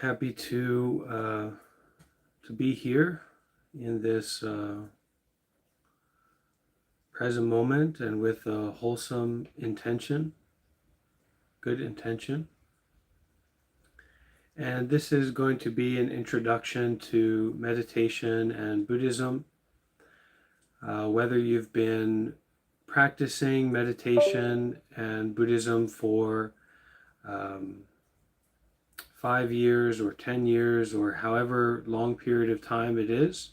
happy to be here in this present moment and with a wholesome intention, good intention. And this is going to be an introduction to meditation and Buddhism. Whether you've been practicing meditation and Buddhism for 5 years or 10 years or however long period of time it is,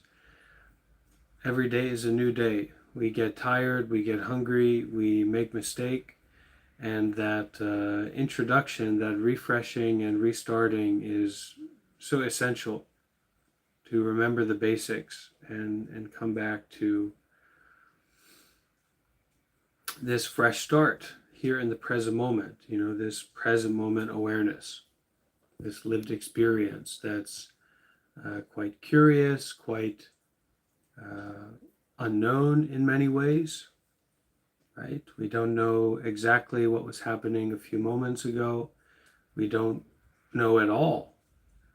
every day is a new day. We get tired, we get hungry, we make mistake, and that introduction, that refreshing and restarting is so essential to remember the basics and come back to this fresh start here in the present moment, this present moment awareness, this lived experience that's quite curious, quite unknown in many ways, right? We don't know exactly what was happening a few moments ago. We don't know at all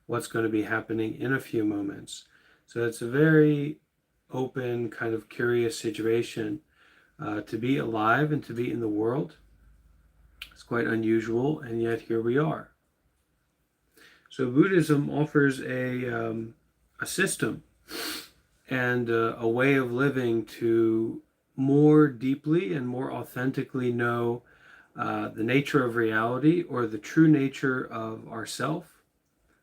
what's going to be happening in a few moments. So it's a very open, kind of curious situation to be alive and to be in the world. It's quite unusual, and yet here we are. So Buddhism offers a system and a way of living to more deeply and more authentically know the nature of reality, or the true nature of ourself,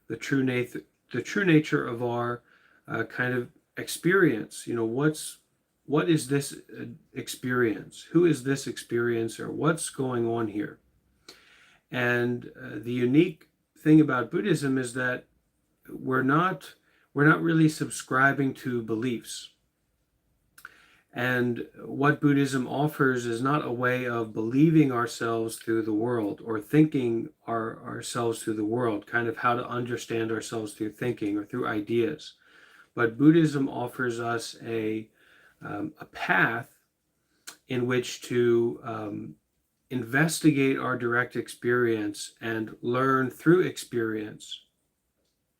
the true nature of our kind of experience. What is this experience? Who is this experiencer? What's going on here? And the unique thing about Buddhism is that we're not really subscribing to beliefs. And what Buddhism offers is not a way of believing ourselves through the world or thinking ourselves through the world, kind of how to understand ourselves through thinking or through ideas. But Buddhism offers us a path in which to investigate our direct experience and learn through experience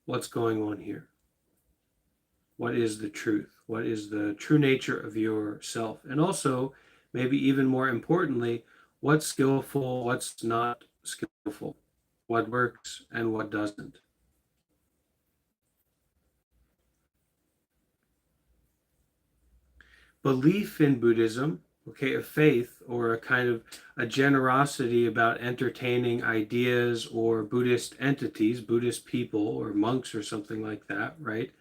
what's going on here. What is the truth? What is the true nature of yourself? And also, maybe even more importantly, what's skillful, what's not skillful, what works and what doesn't. Belief in Buddhism, a faith or a kind of a generosity about entertaining ideas or Buddhist entities, Buddhist people or monks or something like that, right?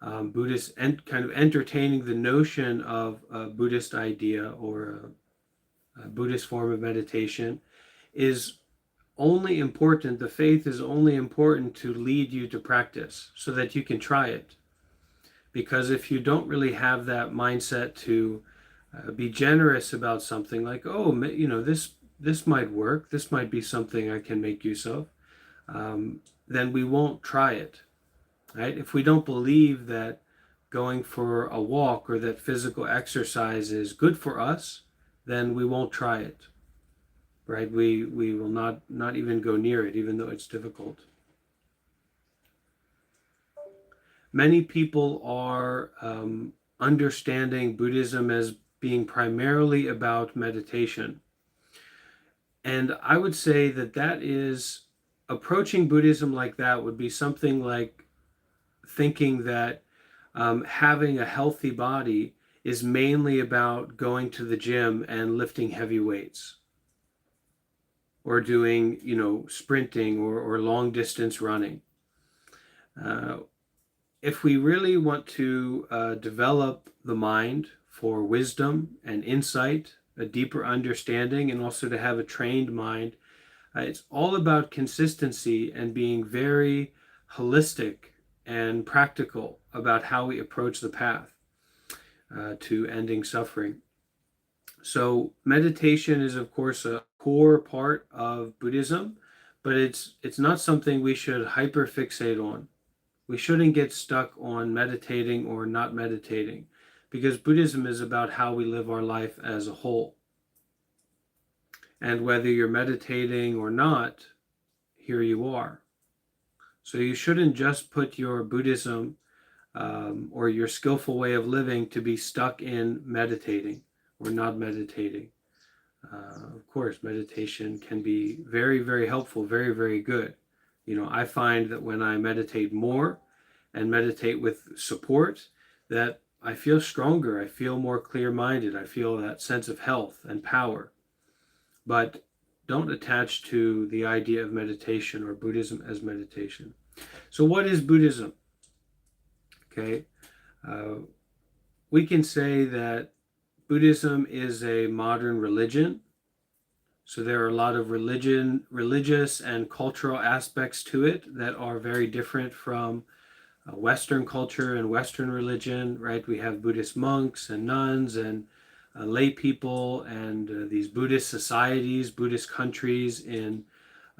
Buddhist kind of entertaining the notion of a Buddhist idea or a Buddhist form of meditation is only important. The faith is only important to lead you to practice so that you can try it. Because if you don't really have that mindset to be generous about something, like, this might work, this might be something I can make use of, then we won't try it. Right? If we don't believe that going for a walk or that physical exercise is good for us, then we won't try it. Right? We will not even go near it, even though it's difficult. Many people are understanding Buddhism as being primarily about meditation. And I would say that is approaching Buddhism like that would be something like thinking that having a healthy body is mainly about going to the gym and lifting heavy weights or doing, sprinting or long distance running. If we really want to develop the mind for wisdom and insight, a deeper understanding, and also to have a trained mind, it's all about consistency and being very holistic and practical about how we approach the path to ending suffering. So meditation is, of course, a core part of Buddhism, but it's not something we should hyperfixate on. We shouldn't get stuck on meditating or not meditating, because Buddhism is about how we live our life as a whole. And whether you're meditating or not, here you are. So you shouldn't just put your Buddhism or your skillful way of living to be stuck in meditating or not meditating. Of course, meditation can be very, very helpful, very, very good. I find that when I meditate more and meditate with support, that I feel stronger, I feel more clear-minded, I feel that sense of health and power. But don't attach to the idea of meditation or Buddhism as meditation. So what is Buddhism? Okay, we can say that Buddhism is a modern religion. So there are a lot of religious and cultural aspects to it that are very different from Western culture and Western religion, right? We have Buddhist monks and nuns and lay people and these Buddhist societies, Buddhist countries in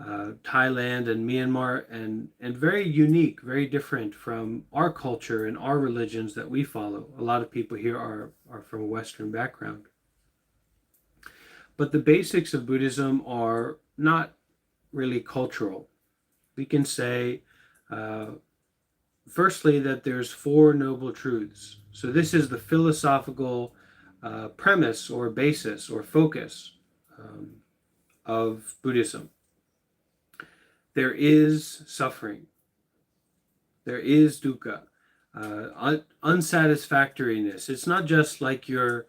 Thailand and Myanmar, and very unique, very different from our culture and our religions that we follow. A lot of people here are from a Western background. But the basics of Buddhism are not really cultural. We can say, firstly, that there's four noble truths. So this is the philosophical premise or basis or focus of Buddhism. There is suffering. There is dukkha, unsatisfactoriness. It's not just like you're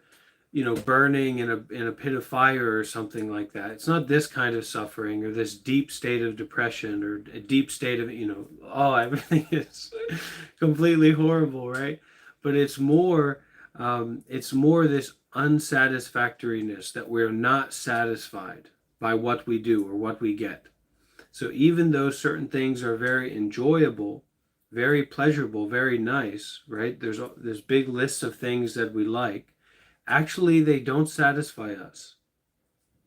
burning in a pit of fire or something like that. It's not this kind of suffering or this deep state of depression or a deep state of, everything is completely horrible, right? But it's more this unsatisfactoriness that we're not satisfied by what we do or what we get. So even though certain things are very enjoyable, very pleasurable, very nice, right? There's big lists of things that we like. Actually, they don't satisfy us.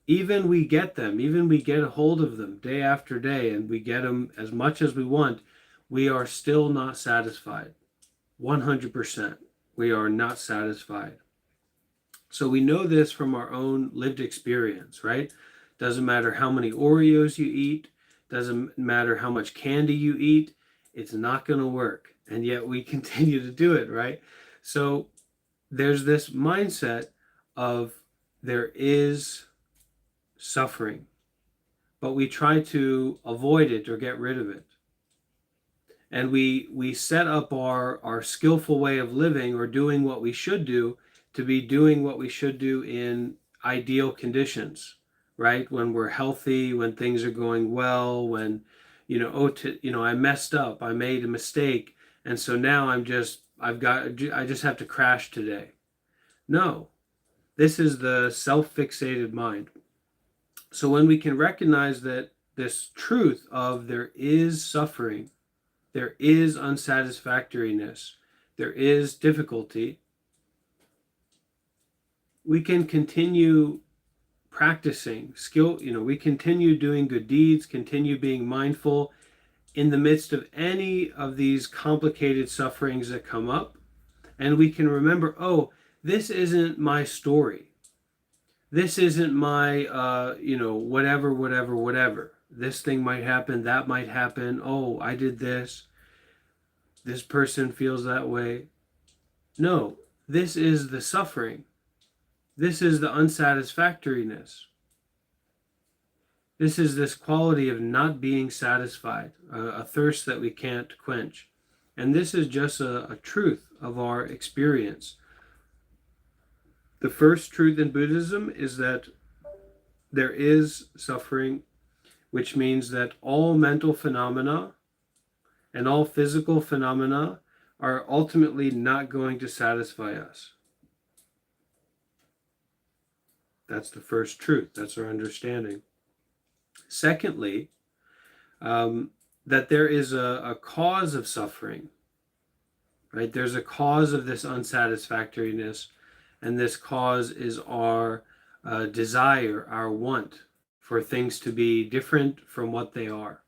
Even we get them, even we get a hold of them day after day, and we get them as much as we want, we are still not satisfied. 100%. We are not satisfied. So we know this from our own lived experience, right? Doesn't matter how many Oreos you eat, doesn't matter how much candy you eat, it's not going to work. And yet we continue to do it, right? So there's this mindset of there is suffering, but we try to avoid it or get rid of it. And we set up our skillful way of living or doing what we should do to be doing what we should do in ideal conditions, right? When we're healthy, when things are going well, when, I messed up, I made a mistake, and so now I just have to crash today. No, this is the self-fixated mind. So when we can recognize that this truth of there is suffering, there is unsatisfactoriness, there is difficulty, we can continue practicing we continue doing good deeds, continue being mindful in the midst of any of these complicated sufferings that come up. And we can remember, this isn't my story. This isn't my, whatever. This thing might happen, that might happen. Oh, I did this. This person feels that way. No, this is the suffering. This is the unsatisfactoriness. This is this quality of not being satisfied, a thirst that we can't quench. And this is just a truth of our experience. The first truth in Buddhism is that there is suffering, which means that all mental phenomena and all physical phenomena are ultimately not going to satisfy us. That's the first truth. That's our understanding. Secondly, that there is a cause of suffering, right? There's a cause of this unsatisfactoriness, and this cause is our desire, our want for things to be different from what they are.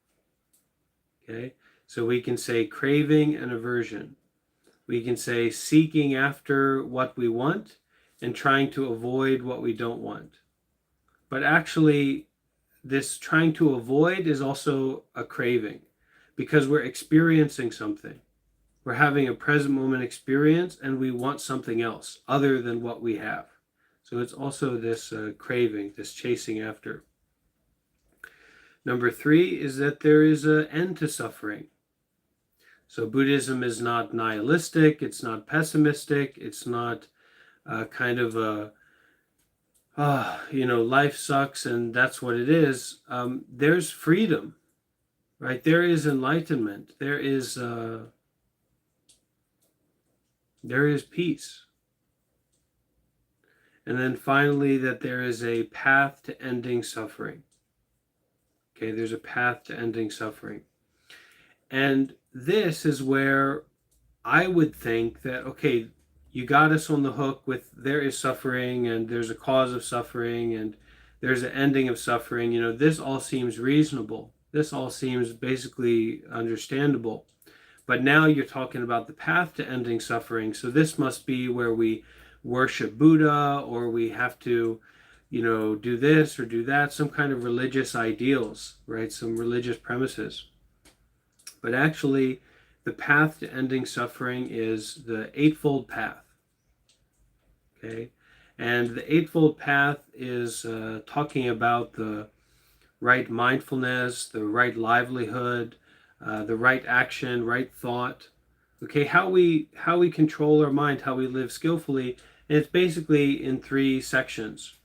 Okay? So we can say craving and aversion. We can say seeking after what we want and trying to avoid what we don't want. But actually, this trying to avoid is also a craving, because we're experiencing something. We're having a present moment experience and we want something else other than what we have. So it's also this craving, this chasing after. Number 3 is that there is an end to suffering. So Buddhism is not nihilistic, it's not pessimistic, it's not kind of a, life sucks and that's what it is. There's freedom, right? There is enlightenment. There is peace. And then finally, that there is a path to ending suffering. Okay, there's a path to ending suffering. And this is where I would think that, okay, you got us on the hook with there is suffering and there's a cause of suffering and there's an ending of suffering. This all seems reasonable. This all seems basically understandable. But now you're talking about the path to ending suffering. So this must be where we worship Buddha, or we have to, do this or do that, some kind of religious ideals, right? Some religious premises. But actually, the path to ending suffering is the Eightfold Path. Okay? And the Eightfold Path is talking about the right mindfulness, the right livelihood, the right action, right thought. Okay, how we control our mind, how we live skillfully, and it's basically in 3 sections: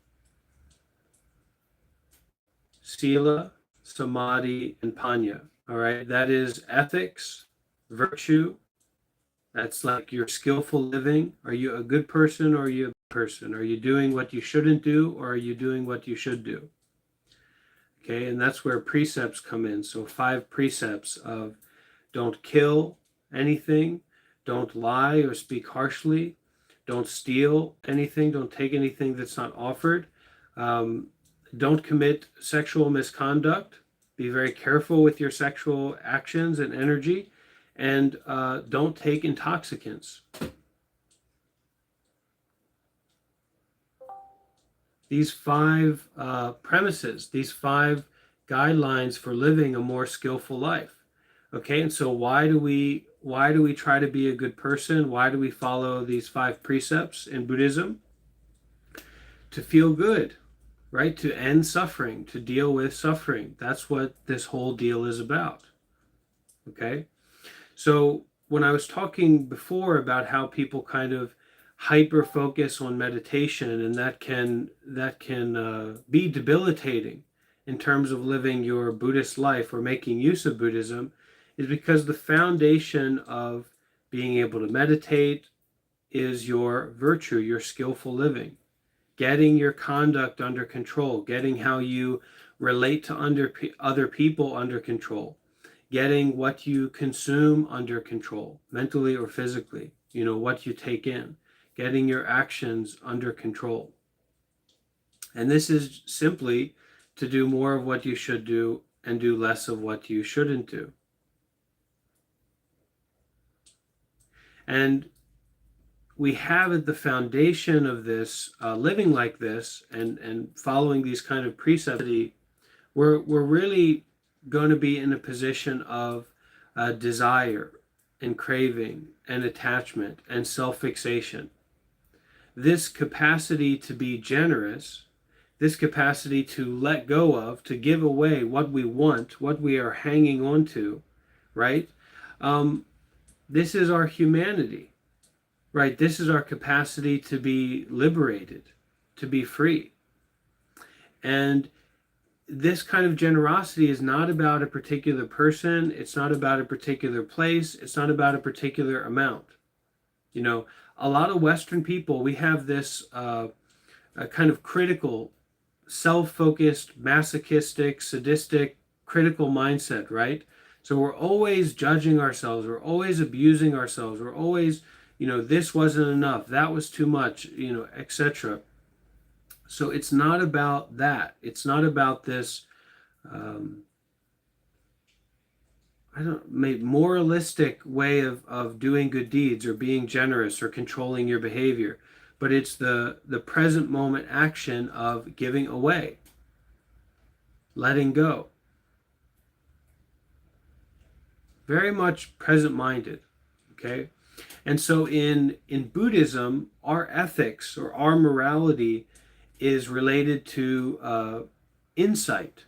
Sila, Samadhi, and Panya. All right, that is ethics, virtue. That's like your skillful living. Are you a good person or are you a bad person? Are you doing what you shouldn't do or are you doing what you should do? Okay, and that's where precepts come in. So 5 precepts of don't kill anything, don't lie or speak harshly, don't steal anything, don't take anything that's not offered, don't commit sexual misconduct, be very careful with your sexual actions and energy, and don't take intoxicants. These 5 premises, these 5 guidelines for living a more skillful life. Okay, and so why do we try to be a good person? Why do we follow these 5 precepts in Buddhism? To feel good, right? To end suffering, to deal with suffering. That's what this whole deal is about. Okay, so when I was talking before about how people kind of hyper focus on meditation, and that can be debilitating in terms of living your Buddhist life or making use of Buddhism, is because the foundation of being able to meditate is your virtue, your skillful living, getting your conduct under control, getting how you relate to other people under control, getting what you consume under control, mentally or physically, what you take in, getting your actions under control. And this is simply to do more of what you should do and do less of what you shouldn't do. And we have at the foundation of this, living like this and following these kind of precepts, we're really going to be in a position of desire and craving and attachment and self-fixation. This capacity to be generous, this capacity to let go of, to give away what we want, what we are hanging on to, right? This is our humanity, right? This is our capacity to be liberated, to be free. And this kind of generosity is not about a particular person. It's not about a particular place. It's not about a particular amount. A lot of Western people, we have this kind of critical, self-focused, masochistic, sadistic, critical mindset, right? So we're always judging ourselves. We're always abusing ourselves. We're always, this wasn't enough. That was too much, etc. So it's not about that. It's not about this, moralistic way of doing good deeds or being generous or controlling your behavior. But it's the present moment action of giving away, letting go. very much present-minded. Okay, and so in Buddhism, our ethics or our morality is related to insight,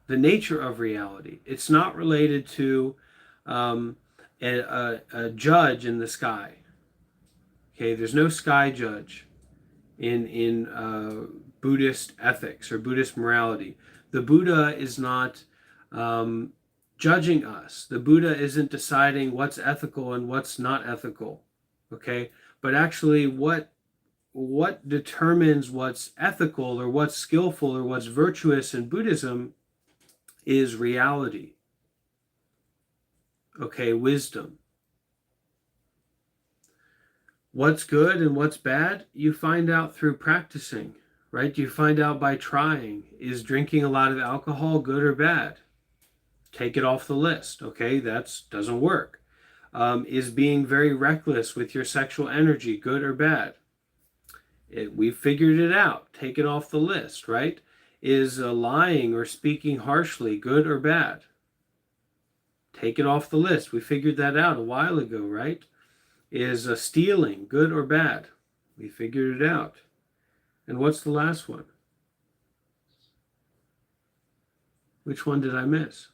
the nature of reality. It's not related to um, a judge in the sky. Okay, there's no sky judge in Buddhist ethics or Buddhist morality. The Buddha is not um, judging us. The Buddha isn't deciding what's ethical and what's not ethical. Okay, but actually, what determines what's ethical or what's skillful or what's virtuous in Buddhism is reality. Okay, wisdom. What's good and what's bad, you find out through practicing, right? You find out by trying. Is drinking a lot of alcohol good or bad? Take it off the list. Okay, that doesn't work. Is being very reckless with your sexual energy good or bad? We figured it out. Take it off the list, right? Is lying or speaking harshly good or bad? Take it off the list. We figured that out a while ago, right? Is stealing good or bad? We figured it out. And what's the last one? Which one did I miss?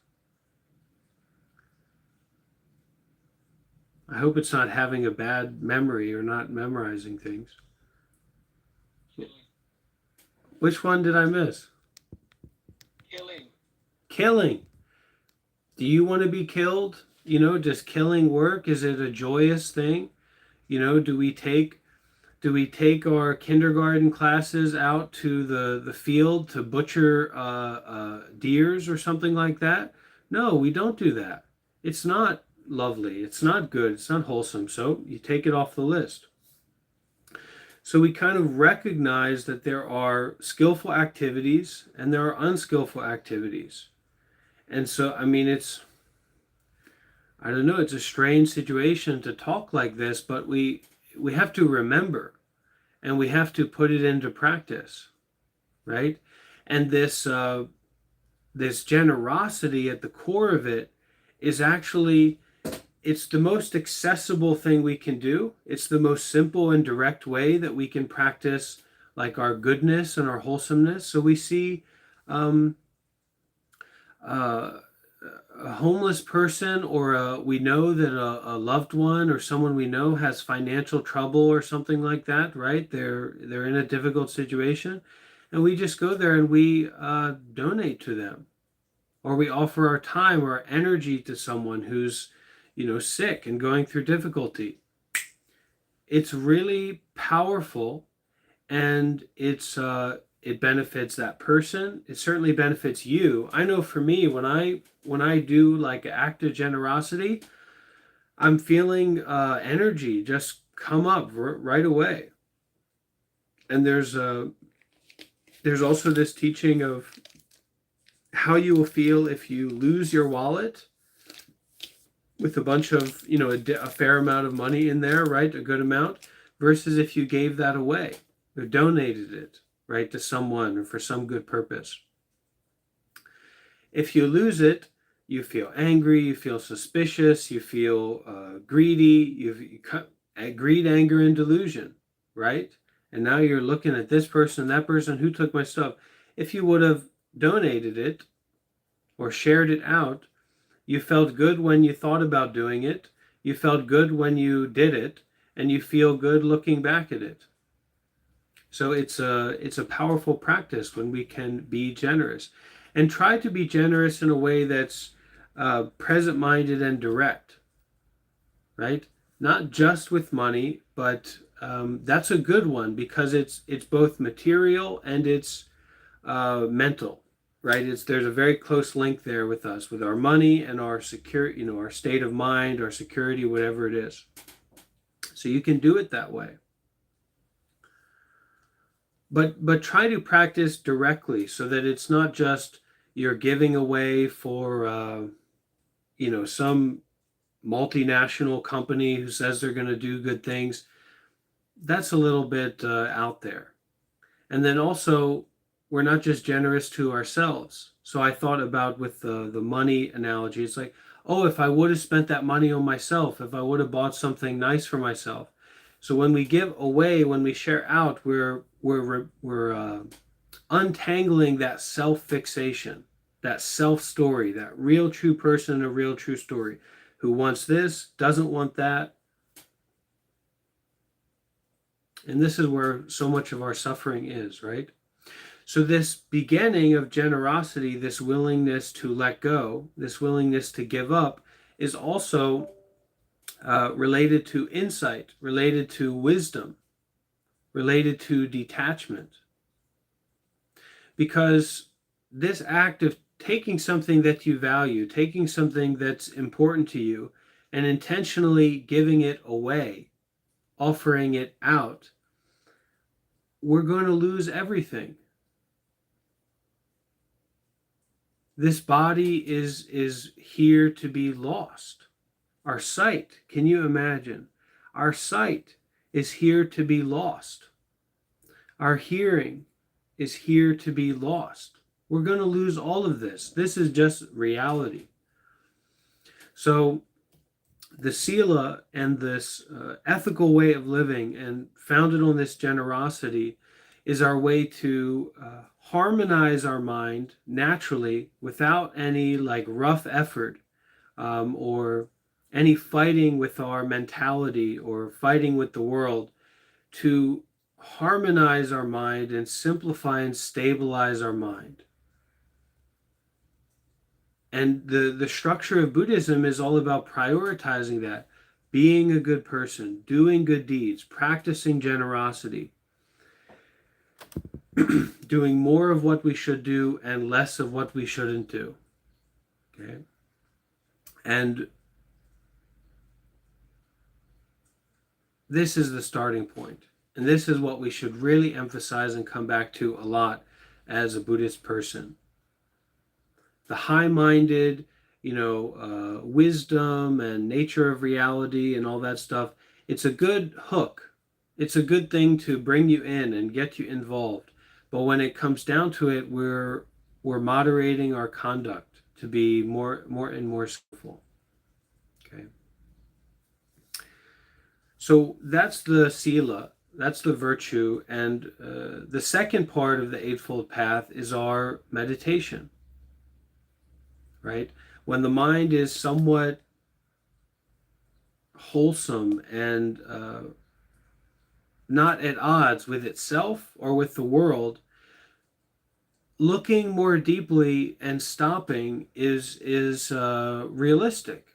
I hope it's not having a bad memory or not memorizing things. Which one did I miss? Killing. Killing. Do you want to be killed? Does killing work? Is it a joyous thing? Do we take our kindergarten classes out to the field to butcher deers or something like that? No, we don't do that. It's not lovely. It's not good. It's not wholesome. So you take it off the list. So we kind of recognize that there are skillful activities and there are unskillful activities. And so, I mean, I don't know, it's a strange situation to talk like this, but we have to remember and we have to put it into practice, right? And this generosity at the core of it is actually, it's the most accessible thing we can do. It's the most simple and direct way that we can practice like our goodness and our wholesomeness. So we see a homeless person, or we know that a loved one or someone we know has financial trouble or something like that, right? They're in a difficult situation, and we just go there and we donate to them, or we offer our time or our energy to someone who's sick and going through difficulty. It's really powerful, and it benefits that person. It certainly benefits you. I know for me, when I do like an act of generosity, I'm feeling energy just come up right away. And there's also this teaching of how you will feel if you lose your wallet with a bunch of a fair amount of money in there, right? A good amount, versus if you gave that away or donated it, right, to someone or for some good purpose. If you lose it, you feel angry, you feel suspicious, you feel greedy, greed, anger, and delusion, right? And now you're looking at this person, that person who took my stuff. If you would have donated it or shared it out, you felt good when you thought about doing it, you felt good when you did it, and you feel good looking back at it. So it's a powerful practice when we can be generous, and try to be generous in a way that's present-minded and direct, right? Not just with money, but that's a good one because it's both material and it's mental, right? There's a very close link there with us, with our money and our security, our state of mind, our security, whatever it is. So you can do it that way. But try to practice directly so that it's not just you're giving away for some multinational company who says they're going to do good things. That's a little bit out there. And then also, we're not just generous to ourselves. So I thought about with the money analogy, it's like, Oh, if I would have spent that money on myself, if I would have bought something nice for myself. So when we give away, when we share out, we're untangling that self fixation, that self story, that real true person in a real true story who wants this, doesn't want that. And this is where so much of our suffering is, right? So, this beginning of generosity, this willingness to let go, this willingness to give up, is also related to insight, related to wisdom, related to detachment. Because this act of taking something that you value, taking something that's important to you, and intentionally giving it away, offering it out, we're going to lose everything. This body is here to be lost. Our sight, can you imagine? Our sight is here to be lost. Our hearing is here to be lost. We're going to lose all of this. This is just reality. So the Sila and this ethical way of living and founded on this generosity is our way to harmonize our mind naturally without any like rough effort or any fighting with our mentality or fighting with the world, to harmonize our mind and simplify and stabilize our mind. And the structure of Buddhism is all about prioritizing that, being a good person, doing good deeds, practicing generosity, doing more of what we should do and less of what we shouldn't do. Okay? And this is the starting point. And this is what we should really emphasize and come back to a lot as a Buddhist person. The high-minded, wisdom and nature of reality and all that stuff, it's a good hook. It's a good thing to bring you in and get you involved. But when it comes down to it, we're moderating our conduct to be more and more skillful. Okay. So that's the Sila, that's the virtue, and the second part of the Eightfold Path is our meditation. Right? When the mind is somewhat wholesome and not at odds with itself or with the world, looking more deeply and stopping is realistic.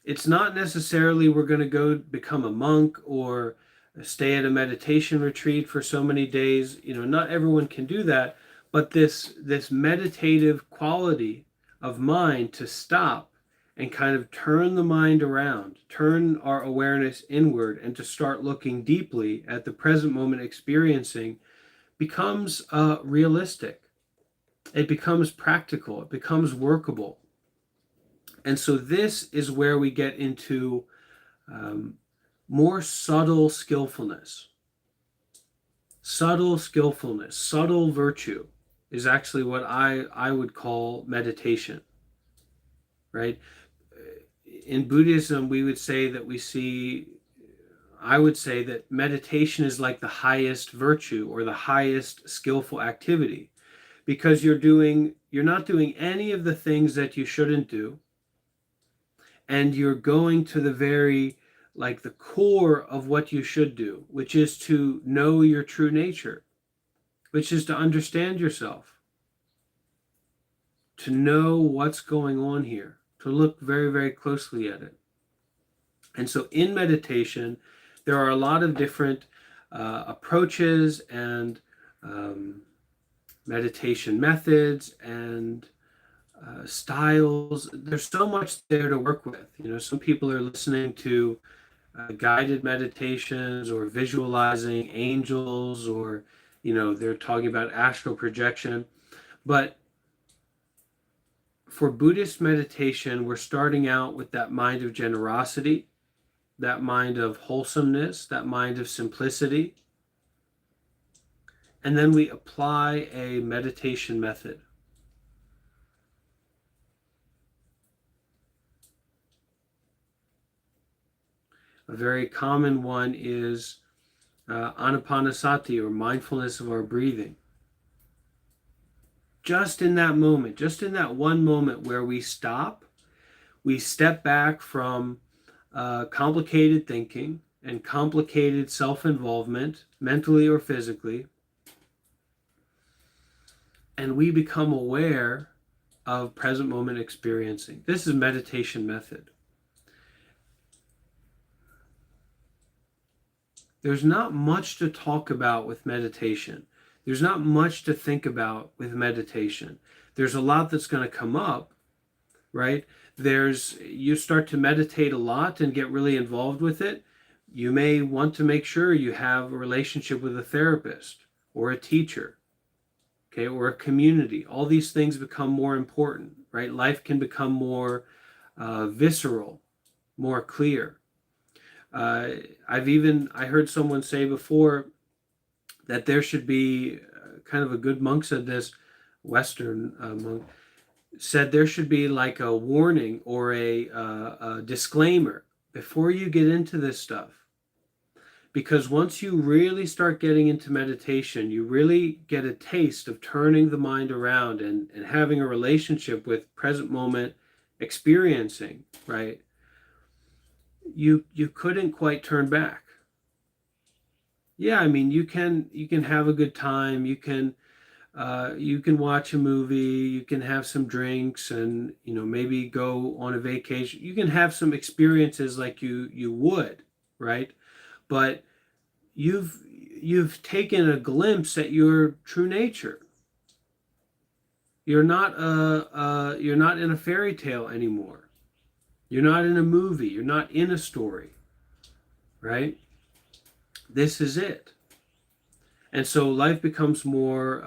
It's not necessarily we're going to go become a monk or stay at a meditation retreat for so many days. Not everyone can do that, but this meditative quality of mind to stop and kind of turn the mind around, turn our awareness inward, and to start looking deeply at the present moment experiencing becomes realistic. It becomes practical. It becomes workable. And so this is where we get into more subtle skillfulness. Subtle skillfulness, subtle virtue is actually what I would call meditation, right? In Buddhism, we would say that I would say that meditation is like the highest virtue or the highest skillful activity, because you're not doing any of the things that you shouldn't do, and you're going to the very, like the core of what you should do, which is to know your true nature, which is to understand yourself, to know what's going on here, to look very, very closely at it. And so in meditation, there are a lot of different approaches and meditation methods and styles. There's so much there to work with. Some people are listening to guided meditations or visualizing angels, or they're talking about astral projection. But for Buddhist meditation, we're starting out with that mind of generosity, that mind of wholesomeness, that mind of simplicity, and then we apply a meditation method. A very common one is anapanasati, or mindfulness of our breathing. Just in that moment, just in that one moment where we stop, we step back from complicated thinking and complicated self-involvement, mentally or physically, and we become aware of present moment experiencing. This is meditation method. There's not much to talk about with meditation. There's not much to think about with meditation. There's a lot that's going to come up, right? You start to meditate a lot and get really involved with it. You may want to make sure you have a relationship with a therapist or a teacher, okay, or a community. All these things become more important, right? Life can become more visceral, more clear. I heard someone say before that there should be kind of a good monk said this, Western monk said there should be like a warning or a disclaimer before you get into this stuff. Because once you really start getting into meditation, you really get a taste of turning the mind around and having a relationship with present moment experiencing, right? You couldn't quite turn back. Yeah, I mean, you can have a good time. You can watch a movie. You can have some drinks, and maybe go on a vacation. You can have some experiences like you would, right? But you've taken a glimpse at your true nature. You're not in a fairy tale anymore. You're not in a movie. You're not in a story, right? This is it. And so life becomes more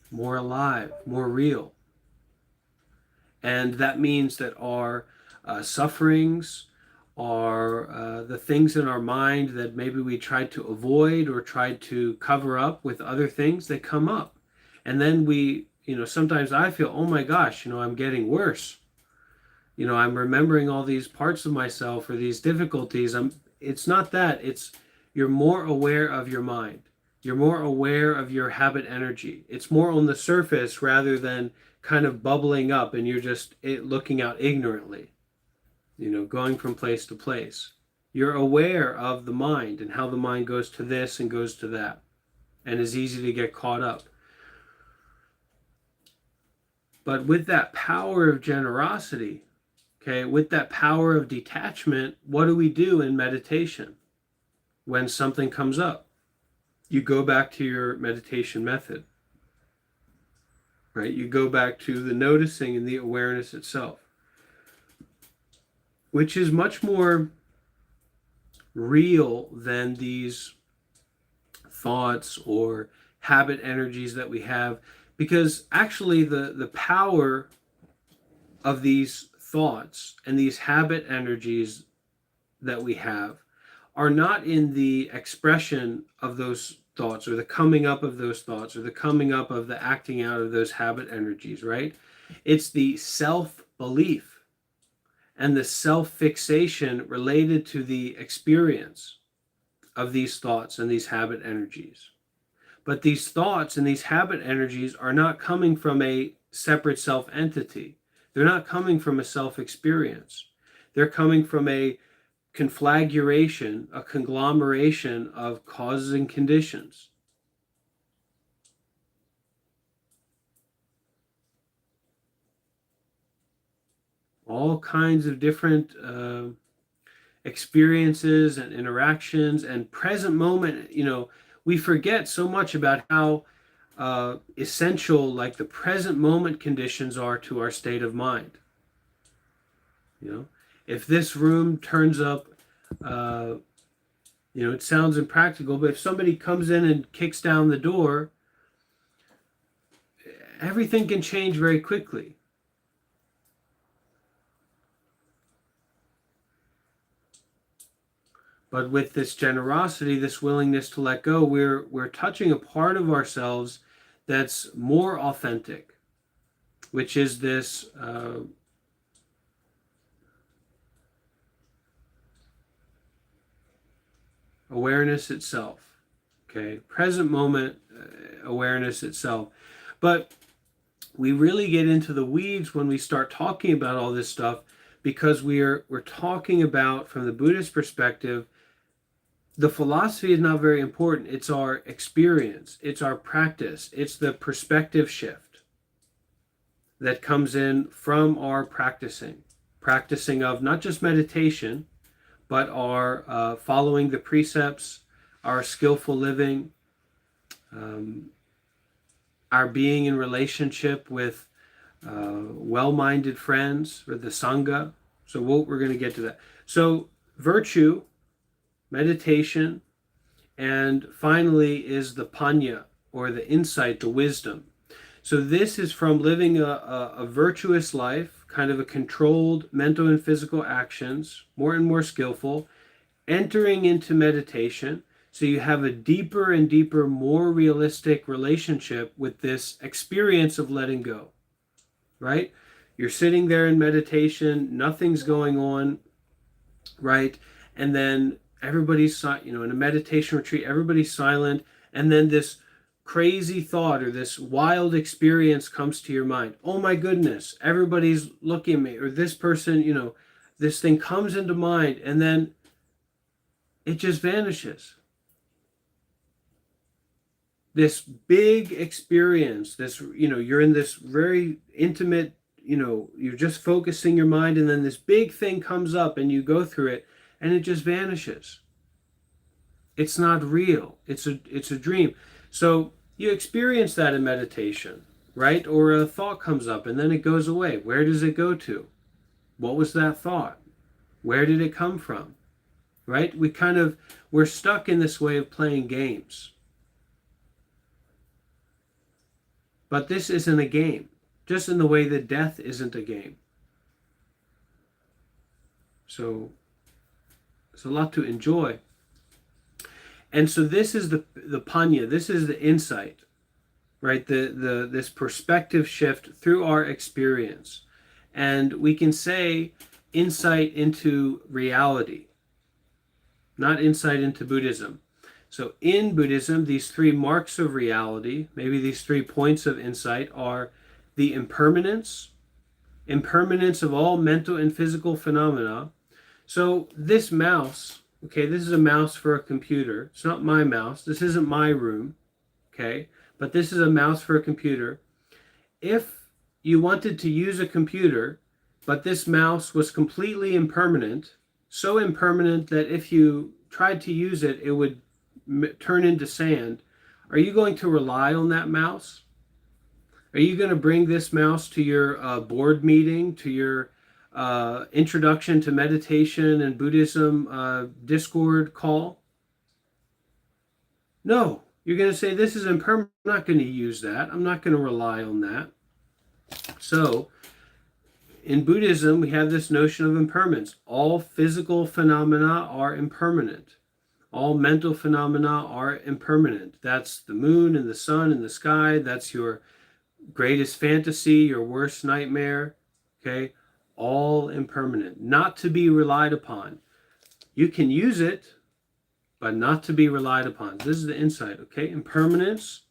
more alive, more real. And that means that our sufferings, our the things in our mind that maybe we tried to avoid or tried to cover up with other things, they come up. And then sometimes I feel, oh my gosh, I'm getting worse. I'm remembering all these parts of myself or these difficulties. It's not that. It's you're more aware of your mind. You're more aware of your habit energy. It's more on the surface rather than kind of bubbling up and you're just looking out ignorantly, going from place to place. You're aware of the mind and how the mind goes to this and goes to that and is easy to get caught up. But with that power of generosity, okay, with that power of detachment, what do we do in meditation when something comes up? You go back to your meditation method, right? You go back to the noticing and the awareness itself, which is much more real than these thoughts or habit energies that we have, because actually the power of these thoughts and these habit energies that we have are not in the expression of those thoughts or the coming up of those thoughts or the coming up of the acting out of those habit energies, right? It's the self-belief and the self-fixation related to the experience of these thoughts and these habit energies. But these thoughts and these habit energies are not coming from a separate self-entity. They're not coming from a self-experience. They're coming from a conflagration, a conglomeration of causes and conditions. All kinds of different experiences and interactions and present moment. We forget so much about how essential like the present moment conditions are to our state of mind. If this room turns up, it sounds impractical, but if somebody comes in and kicks down the door, everything can change very quickly. But with this generosity, this willingness to let go, we're touching a part of ourselves that's more authentic. which is this awareness itself. Okay, present moment awareness itself. But we really get into the weeds when we start talking about all this stuff, because we're talking about, from the Buddhist perspective, the philosophy is not very important. It's our experience, it's our practice, it's the perspective shift that comes in from our practicing of not just meditation, but our following the precepts, our skillful living, our being in relationship with well-minded friends, or the Sangha. So we're going to get to that. So virtue, meditation, and finally is the panya, or the insight, the wisdom. So this is from living a virtuous life, kind of a controlled mental and physical actions, more and more skillful, entering into meditation. So you have a deeper and deeper, more realistic relationship with this experience of letting go, right? You're sitting there in meditation, nothing's going on, right? And then everybody's, in a meditation retreat, everybody's silent, and then this crazy thought or this wild experience comes to your mind. Oh my goodness, everybody's looking at me, or this person, this thing comes into mind, and then it just vanishes. This big experience, this, you're in this very intimate, you're just focusing your mind, and then this big thing comes up and you go through it and it just vanishes. It's not real. It's a dream. So you experience that in meditation, right? Or a thought comes up and then it goes away. Where does it go to? What was that thought? Where did it come from? Right? We're stuck in this way of playing games. But this isn't a game, just in the way that death isn't a game. So it's a lot to enjoy. And so this is the panya, this is the insight, right? This perspective shift through our experience. And we can say insight into reality, not insight into Buddhism. So in Buddhism, these three marks of reality, maybe these 3 points of insight, are the impermanence of all mental and physical phenomena. So this mouse, okay, this is a mouse for a computer. It's not my mouse. This isn't my room, okay? But this is a mouse for a computer. If you wanted to use a computer, but this mouse was completely impermanent, so impermanent that if you tried to use it, it would turn into sand, are you going to rely on that mouse? Are you going to bring this mouse to your board meeting, to your introduction to meditation and Buddhism Discord call? No, you're going to say, this is impermanent. I'm not going to use that. I'm not going to rely on that. So in Buddhism, we have this notion of impermanence. All physical phenomena are impermanent. All mental phenomena are impermanent. That's the moon and the sun and the sky. That's your greatest fantasy, your worst nightmare. Okay? All impermanent. Not to be relied upon. You can use it, but not to be relied upon. This is the insight. Okay? Impermanence.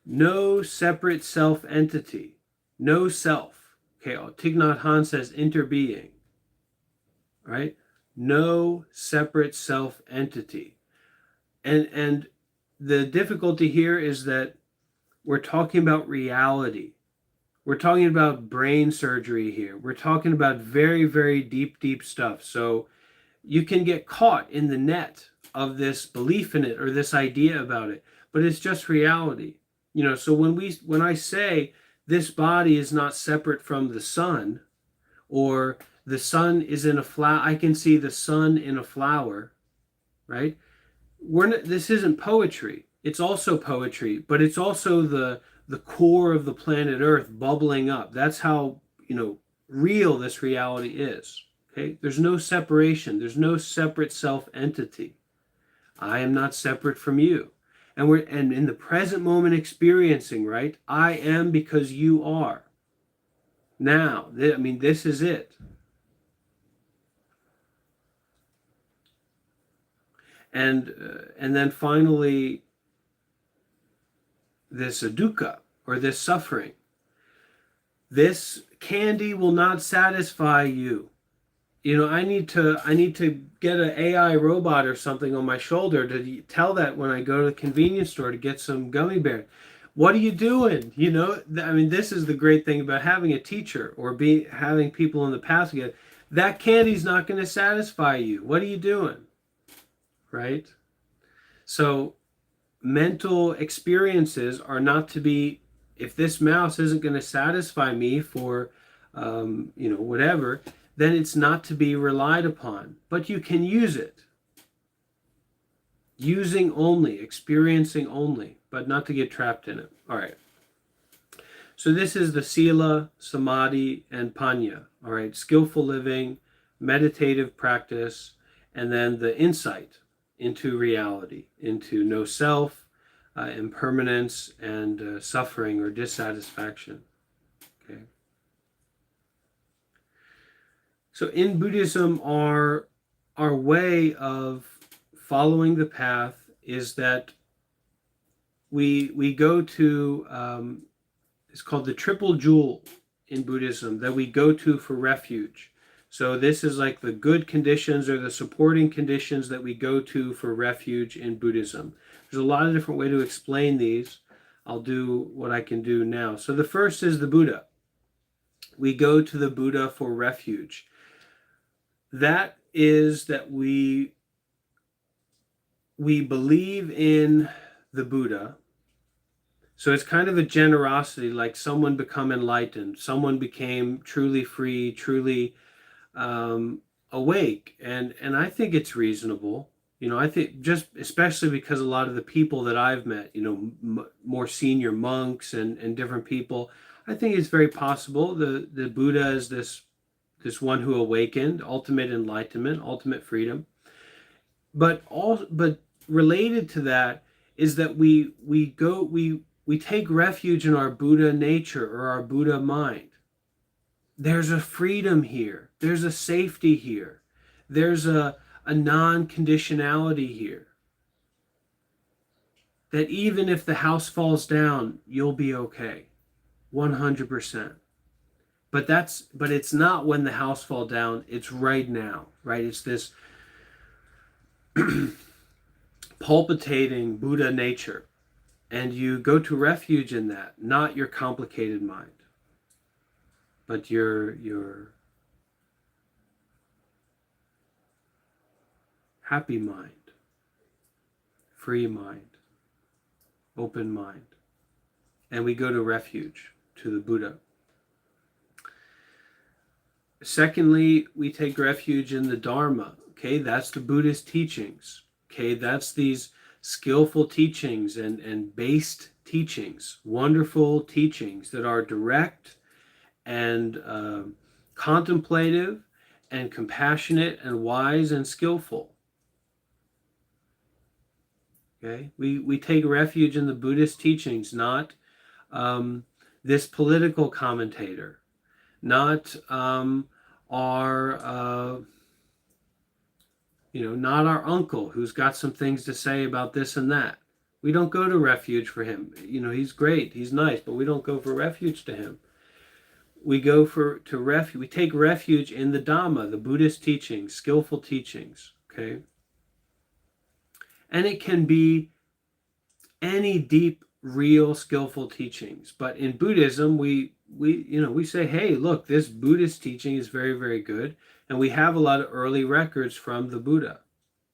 No separate self-entity. No self. Okay? Thich Nhat Hanh says interbeing. Right? No separate self-entity. And the difficulty here is that we're talking about reality. We're talking about brain surgery here. We're talking about very, very deep, deep stuff. So you can get caught in the net of this belief in it or this idea about it, but it's just reality. So when I say this body is not separate from the sun, or the sun is in a flower, I can see the sun in a flower, right? This isn't poetry. It's also poetry, but it's also the core of the planet Earth bubbling up. That's how, real this reality is. Okay? There's no separation. There's no separate self-entity. I am not separate from you. and in the present moment experiencing, right? I am because you are. Now, this is it. And then finally, this dukkha, or this suffering. This candy will not satisfy you. I need to get an AI robot or something on my shoulder to tell that when I go to the convenience store to get some gummy bears. What are you doing? This is the great thing about having a teacher or having people in the past again. That candy's not going to satisfy you. What are you doing? Right? So mental experiences are not to be, if this mouse isn't going to satisfy me for whatever, then it's not to be relied upon. But you can use it. Using only, experiencing only, but not to get trapped in it. All right. So this is the Sila, Samadhi, and Panya. All right. Skillful living, meditative practice, and then the insight into reality, into no self, impermanence, and suffering or dissatisfaction. Okay. So in Buddhism, our way of following the path is that we go to, it's called the triple jewel in Buddhism, that we go to for refuge. So this is like the good conditions or the supporting conditions that we go to for refuge in Buddhism. There's a lot of different ways to explain these. I'll do what I can do now. So the first is the Buddha. We go to the Buddha for refuge. That is that we believe in the Buddha. So it's kind of a generosity, like someone become enlightened, someone became truly free, truly awake, and I think it's reasonable. I think, just especially because a lot of the people that I've met, more senior monks and different people, I think it's very possible the Buddha is this one who awakened, ultimate enlightenment, ultimate freedom. But related to that is that we take refuge in our Buddha nature or our Buddha mind. There's a freedom here. There's a safety here. There's a non-conditionality here. That even if the house falls down, you'll be okay. 100%. But it's not when the house falls down, it's right now, right? It's this palpitating Buddha nature. And you go to refuge in that, not your complicated mind, but your happy mind, free mind, open mind. And we go to refuge, to the Buddha. Secondly, we take refuge in the Dharma. Okay, that's the Buddhist teachings. Okay, that's these skillful teachings and based teachings, wonderful teachings that are direct and contemplative and compassionate and wise and skillful. Okay, we take refuge in the Buddhist teachings, not this political commentator, not not our uncle who's got some things to say about this and that. We don't go to refuge for him. He's great, he's nice, but we don't go for refuge to him. We go to refuge. We take refuge in the Dhamma, the Buddhist teachings, skillful teachings. Okay, and it can be any deep, real, skillful teachings. But in Buddhism, we say, hey, look, this Buddhist teaching is very, very good, and we have a lot of early records from the Buddha.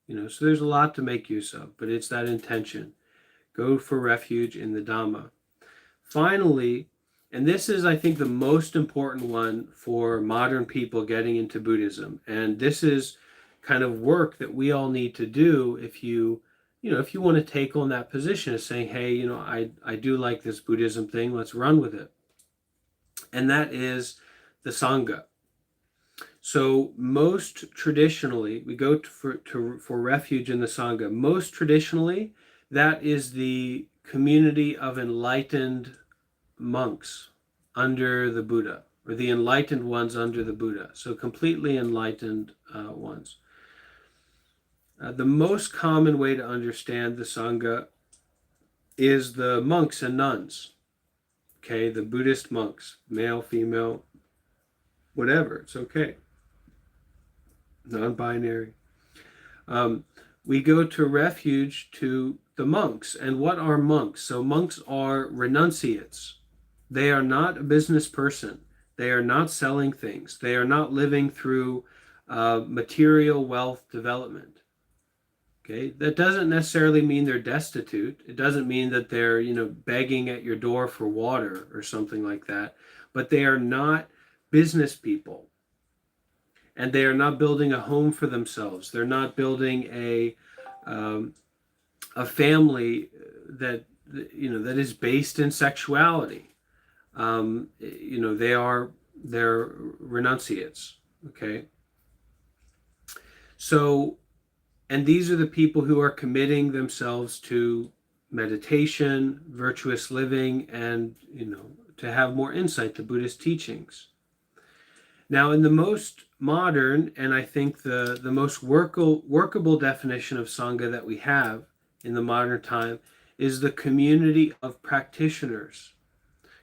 So there's a lot to make use of, but it's that intention. Go for refuge in the Dhamma. Finally, and this is, I think, the most important one for modern people getting into Buddhism, and this is kind of work that we all need to do if you want to take on that position of saying, hey, I do like this Buddhism thing, let's run with it. And that is the Sangha. So most traditionally, we go for refuge in the Sangha. Most traditionally, that is the community of enlightened monks under the Buddha, or the enlightened ones under the Buddha. So completely enlightened ones. The most common way to understand the Sangha is the monks and nuns. Okay, the Buddhist monks, male, female, whatever, it's okay. Non-binary. We go to refuge to the monks. And what are monks? So monks are renunciates. They are not a business person. They are not selling things. They are not living through material wealth development. Okay, that doesn't necessarily mean they're destitute. It doesn't mean that they're, begging at your door for water or something like that. But they are not business people, and they are not building a home for themselves. They're not building a family that that is based in sexuality. They're renunciates. Okay, so. And these are the people who are committing themselves to meditation, virtuous living, and, to have more insight to Buddhist teachings. Now, in the most modern, and I think the most workable definition of Sangha that we have in the modern time is the community of practitioners,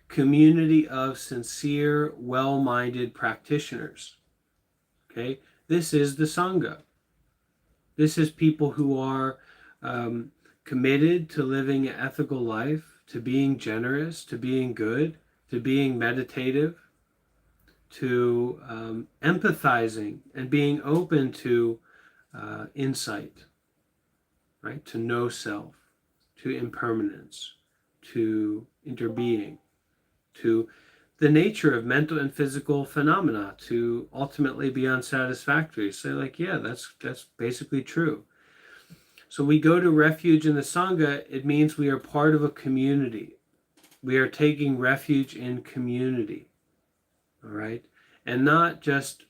community of sincere, well-minded practitioners. Okay, this is the Sangha. This is people who are committed to living an ethical life, to being generous, to being good, to being meditative, to empathizing and being open to insight, right? To know self, to impermanence, to interbeing, to the nature of mental and physical phenomena, to ultimately be unsatisfactory. So like, yeah, that's basically true. So we go to refuge in the Sangha, it means we are part of a community. We are taking refuge in community, all right? And not just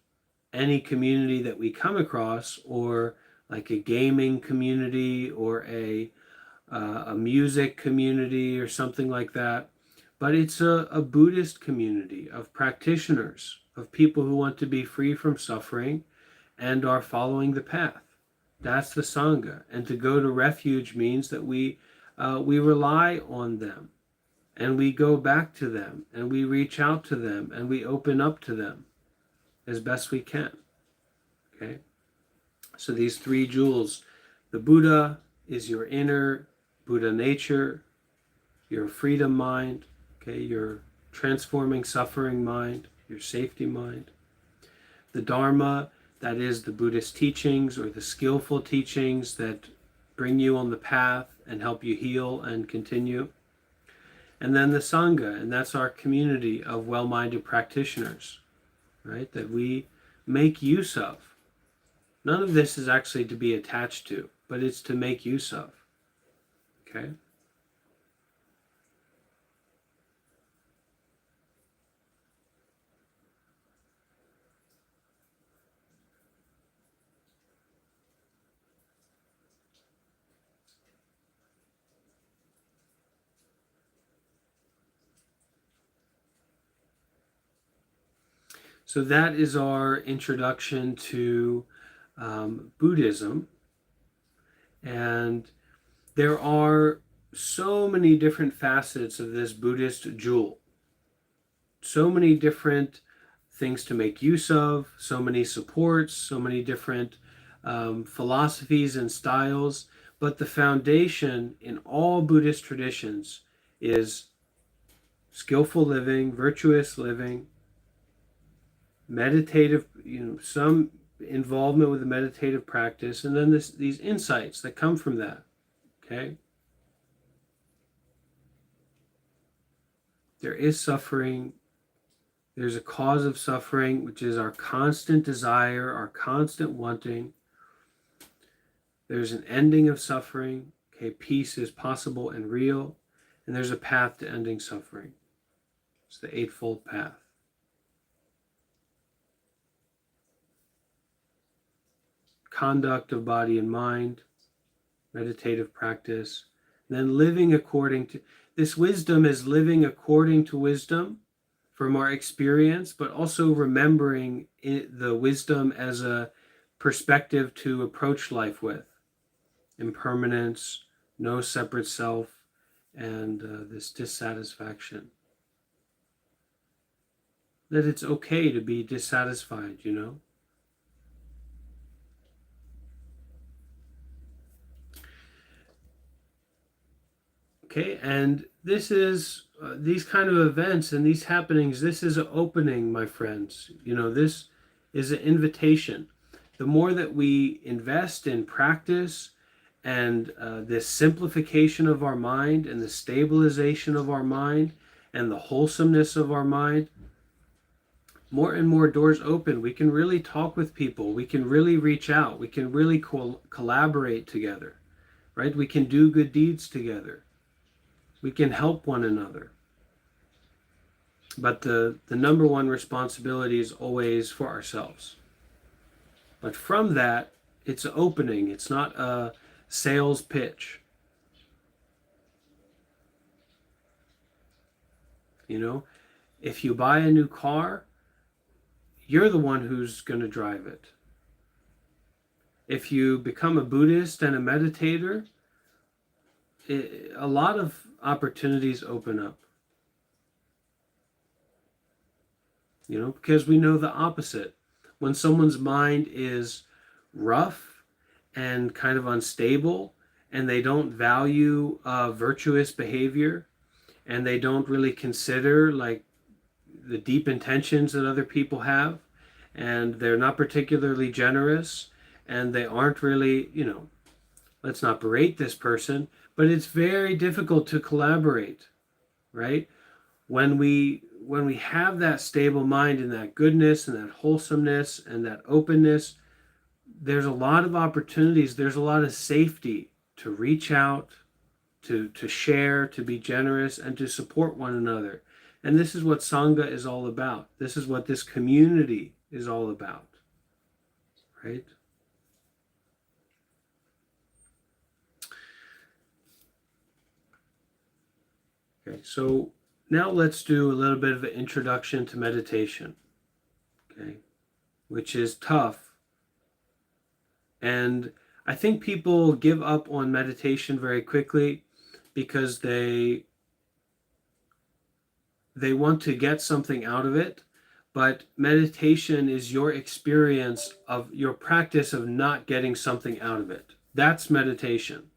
any community that we come across, or like a gaming community or a music community or something like that. But it's a Buddhist community of practitioners, of people who want to be free from suffering and are following the path. That's the Sangha. And to go to refuge means that we rely on them, and we go back to them, and we reach out to them, and we open up to them as best we can. Okay? So these three jewels, the Buddha is your inner Buddha nature, your freedom mind, okay, your transforming suffering mind, your safety mind. The Dharma, that is the Buddhist teachings or the skillful teachings that bring you on the path and help you heal and continue. And then the Sangha, and that's our community of well-minded practitioners, right, that we make use of. None of this is actually to be attached to, but it's to make use of. Okay? So that is our introduction to Buddhism. And there are so many different facets of this Buddhist jewel. So many different things to make use of, so many supports, so many different philosophies and styles. But the foundation in all Buddhist traditions is skillful living, virtuous living, meditative, some involvement with the meditative practice, and then these insights that come from that. Okay? There is suffering. There's a cause of suffering, which is our constant desire, our constant wanting. There's an ending of suffering. Okay, peace is possible and real. And there's a path to ending suffering. It's the Eightfold Path. Conduct of body and mind, meditative practice, Then living according to this wisdom is living according to wisdom from our experience, but also remembering the wisdom as a perspective to approach life with impermanence, no separate self, and this dissatisfaction. That it's okay to be dissatisfied, you know? Okay, and this is these kind of events and these happenings, this is an opening, my friends. You know, this is an invitation. The more that we invest in practice and this simplification of our mind and the stabilization of our mind and the wholesomeness of our mind, more and more doors open. We can really talk with people. We can really reach out. We can really collaborate together, right? We can do good deeds together. We can help one another. But the number one responsibility is always for ourselves. But from that, it's an opening. It's not a sales pitch. You know, if you buy a new car, you're the one who's going to drive it. If you become a Buddhist and a meditator, a lot of opportunities open up. You know, because we know the opposite. When someone's mind is rough and kind of unstable, and they don't value virtuous behavior, and they don't really consider like the deep intentions that other people have, and they're not particularly generous, and they aren't really, you know, let's not berate this person, but it's very difficult to collaborate, right? When we have that stable mind and that goodness and that wholesomeness and that openness, there's a lot of opportunities, there's a lot of safety to reach out, to share, to be generous, and to support one another. And this is what Sangha is all about. This is what this community is all about, right? Okay, so now let's do a little bit of an introduction to meditation, okay, which is tough. And I think people give up on meditation very quickly because they want to get something out of it. But meditation is your experience of your practice of not getting something out of it. That's meditation.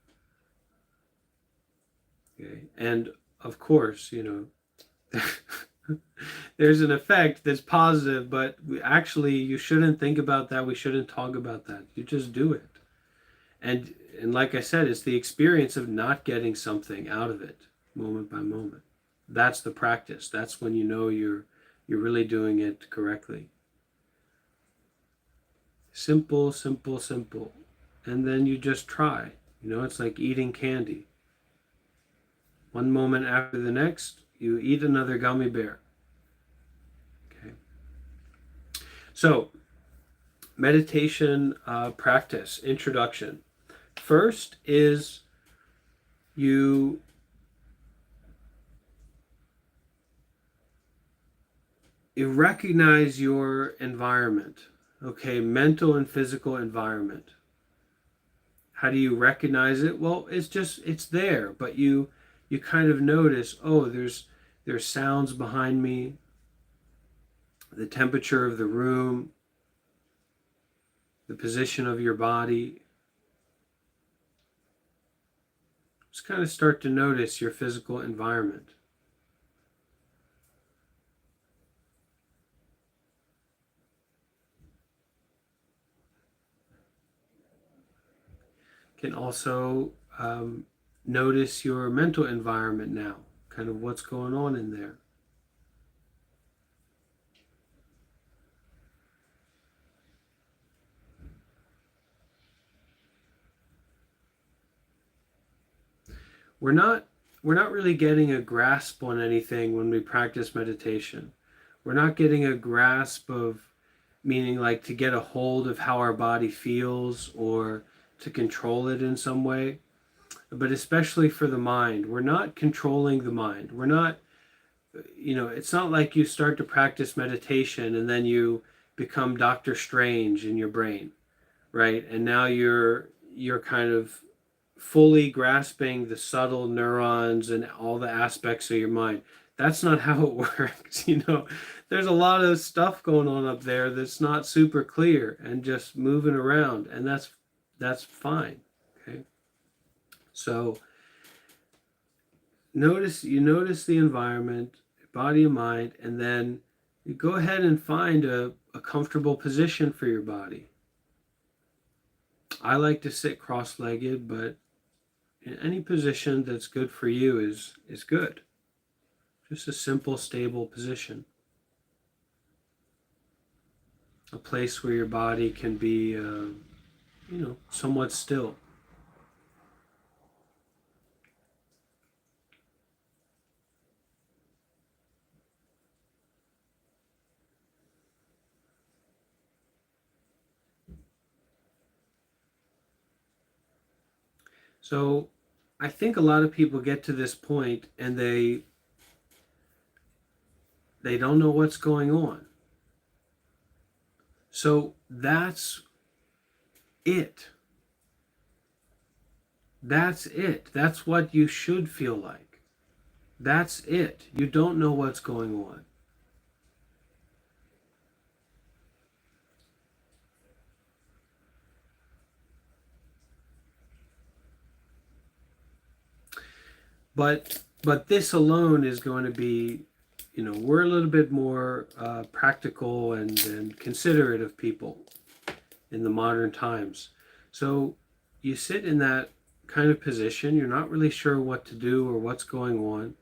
Okay, and of course, you know, there's an effect that's positive, but actually you shouldn't think about that. We shouldn't talk about that. You just do it. And like I said, it's the experience of not getting something out of it moment by moment. That's the practice. That's when you know you're really doing it correctly. Simple, simple, simple. And then you just try. You know, it's like eating candy. One moment after the next, you eat another gummy bear. Okay. So, meditation practice, introduction. First is you recognize your environment, okay, mental and physical environment. How do you recognize it? Well, it's there, but you kind of notice, oh, there's sounds behind me, the temperature of the room, the position of your body. Just kind of start to notice your physical environment. Can also notice your mental environment now, kind of what's going on in there. We're not really getting a grasp on anything when we practice meditation. We're not getting a grasp of, meaning like to get a hold of how our body feels or to control it in some way. but especially for the mind. We're not controlling the mind. We're not, it's not like you start to practice meditation and then you become Doctor Strange in your brain, right? And now you're kind of fully grasping the subtle neurons and all the aspects of your mind. That's not how it works. There's a lot of stuff going on up there that's not super clear and just moving around, and that's fine. Okay. So notice the environment, body and mind, and then you go ahead and find a comfortable position for your body. I like to sit cross-legged, but in any position that's good for you is good. Just a simple, stable position. A place where your body can be, somewhat still. So I think a lot of people get to this point and they don't know what's going on. So that's it. That's it. That's what you should feel like. That's it. You don't know what's going on. But this alone is going to be, we're a little bit more practical and considerate of people in the modern times. So you sit in that kind of position, you're not really sure what to do or what's going on,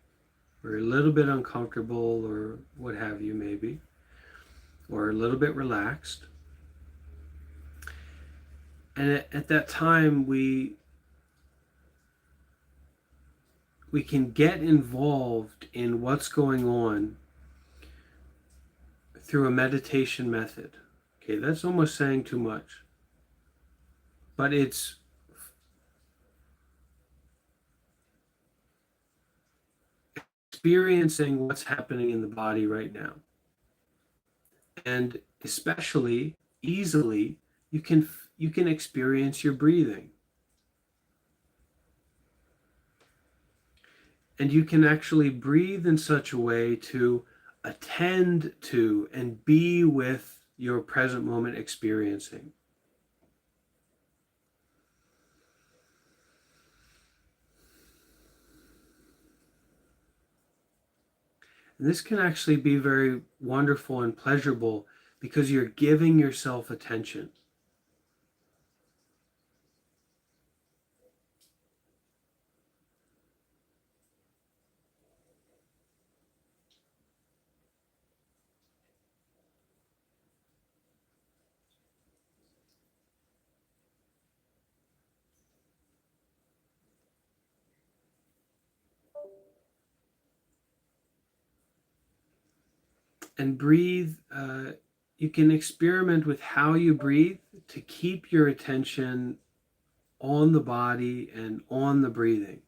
or a little bit uncomfortable or what have you maybe, or a little bit relaxed. And at that time we can get involved in what's going on through a meditation method. Okay, that's almost saying too much. But it's experiencing what's happening in the body right now. And especially easily, you can experience your breathing. And you can actually breathe in such a way to attend to and be with your present moment experiencing. And this can actually be very wonderful and pleasurable because you're giving yourself attention. And breathe, you can experiment with how you breathe to keep your attention on the body and on the breathing.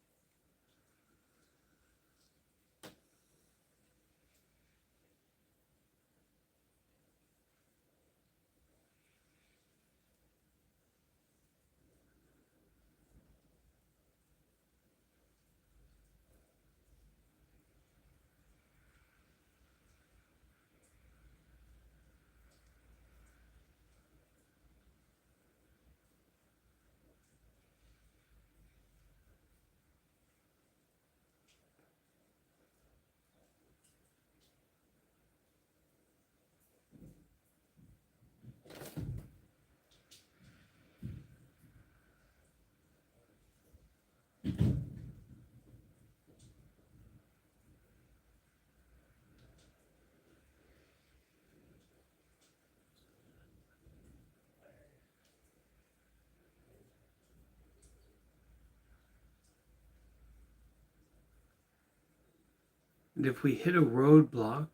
And if we hit a roadblock,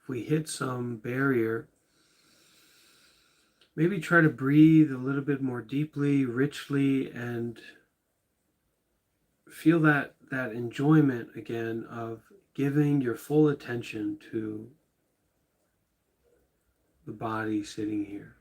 if we hit some barrier, maybe try to breathe a little bit more deeply, richly, and feel that enjoyment again of giving your full attention to the body sitting here.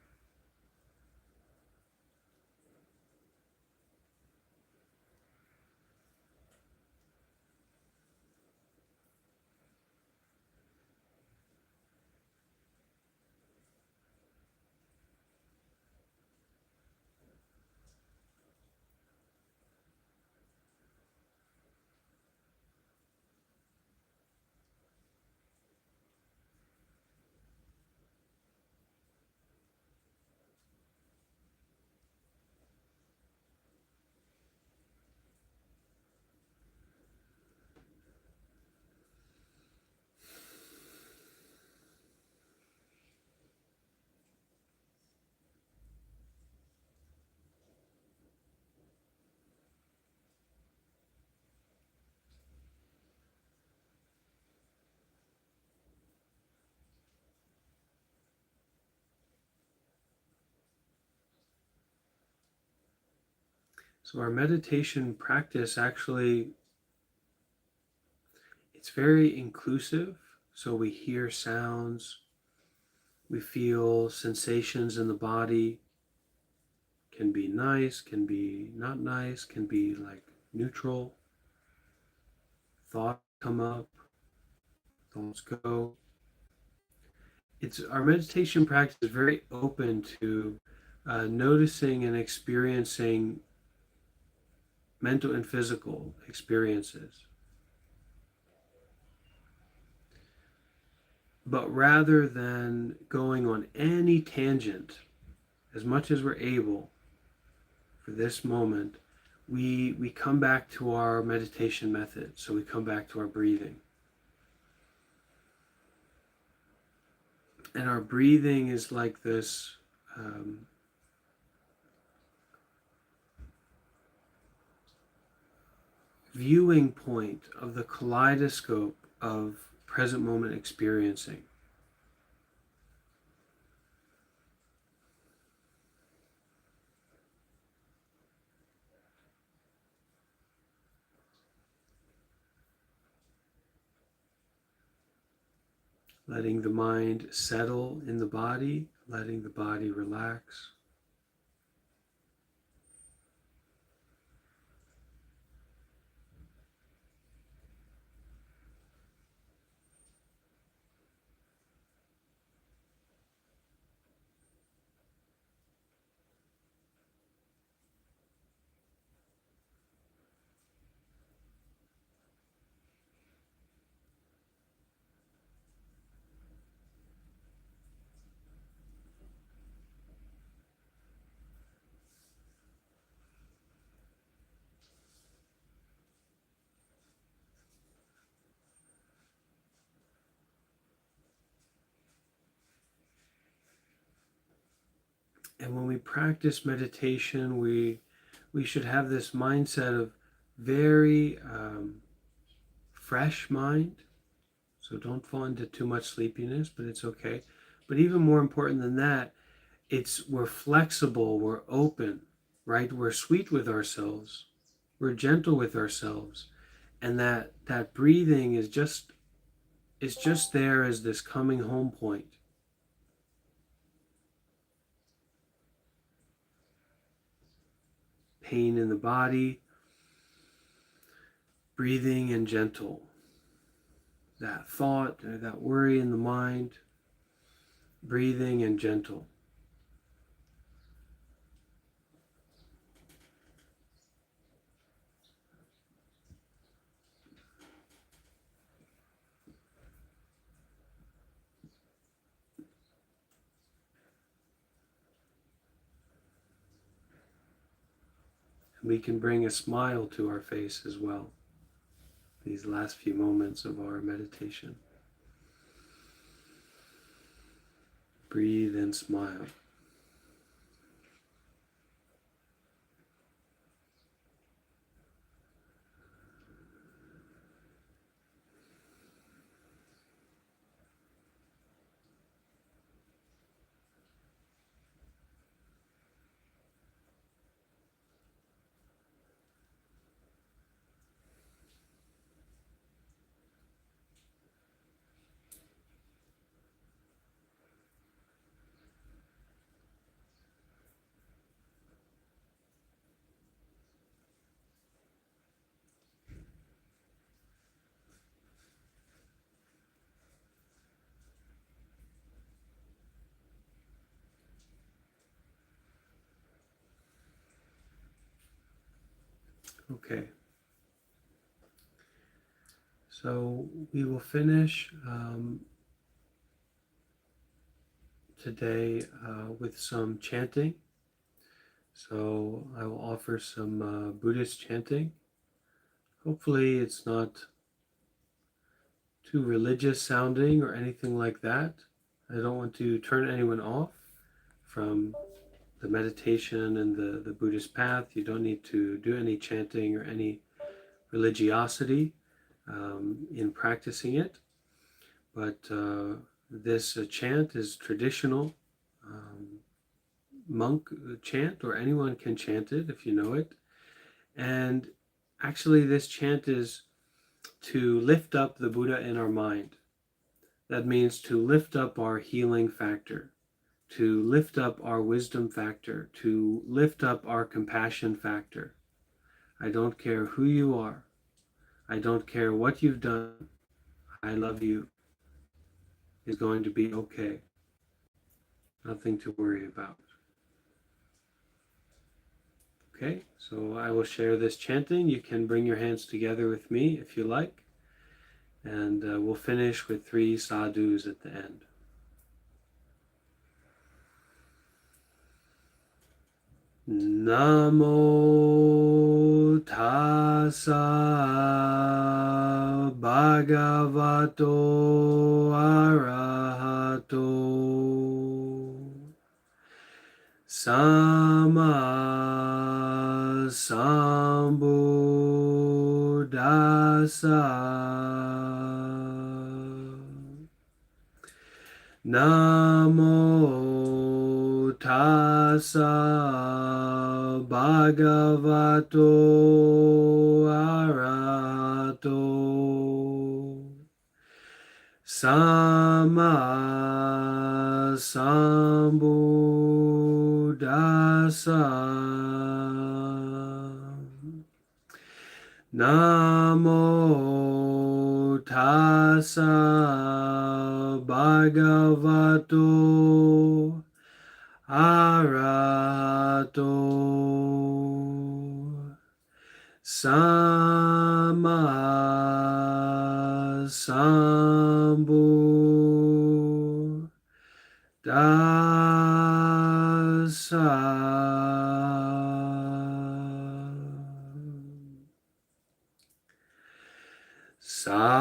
So our meditation practice actually, it's very inclusive. So we hear sounds, we feel sensations in the body, can be nice, can be not nice, can be like neutral. Thoughts come up, thoughts go. It's our meditation practice is very open to noticing and experiencing mental and physical experiences. But rather than going on any tangent, as much as we're able for this moment, we come back to our meditation method. So we come back to our breathing. And our breathing is like this viewing point of the kaleidoscope of present moment experiencing. Letting the mind settle in the body, letting the body relax. And when we practice meditation, we should have this mindset of very fresh mind. So don't fall into too much sleepiness, but it's okay. But even more important than that, we're flexible, we're open, right? We're sweet with ourselves, we're gentle with ourselves, and that breathing is just there as this coming home point. Pain in the body, breathing and gentle. That thought or that worry in the mind, breathing and gentle. And we can bring a smile to our face as well, these last few moments of our meditation. Breathe and smile. Okay. So we will finish today with some chanting. So I will offer some Buddhist chanting. Hopefully it's not too religious sounding or anything like that. I don't want to turn anyone off from the meditation and the Buddhist path. You don't need to do any chanting or any religiosity in practicing it. But this chant is traditional monk chant, or anyone can chant it if you know it. And actually, this chant is to lift up the Buddha in our mind. That means to lift up our healing factor, to lift up our wisdom factor, to lift up our compassion factor. I don't care who you are. I don't care what you've done. I love you is going to be okay. Nothing to worry about. Okay, so I will share this chanting. You can bring your hands together with me if you like. And we'll finish with 3 sadhus at the end. Namo tassa bhagavato arahato sama sambuddhassa. Namo tassa bhagavato arahato sama sambuddhassa. Namo tassa bhagavato arahato sama sambuddhassa. Sadhu.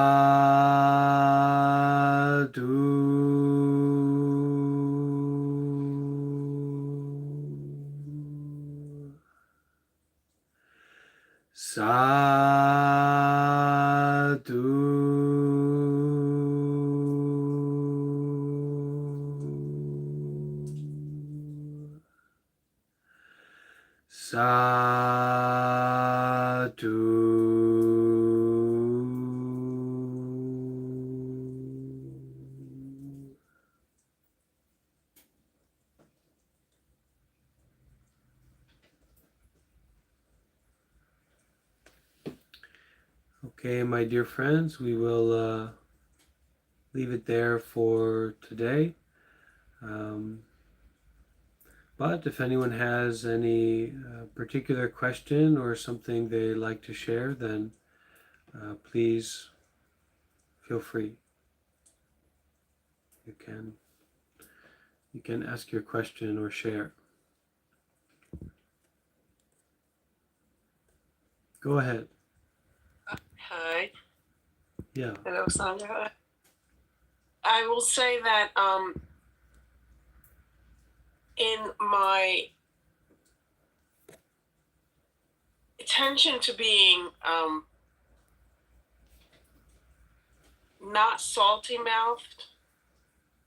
Sadhu. Sadhu. Okay, my dear friends, we will leave it there for today. But if anyone has any particular question or something they'd like to share, then please feel free. You can ask your question or share. Go ahead. Hi. Yeah. Hello, Sangha. I will say that in my attention to being not salty mouthed,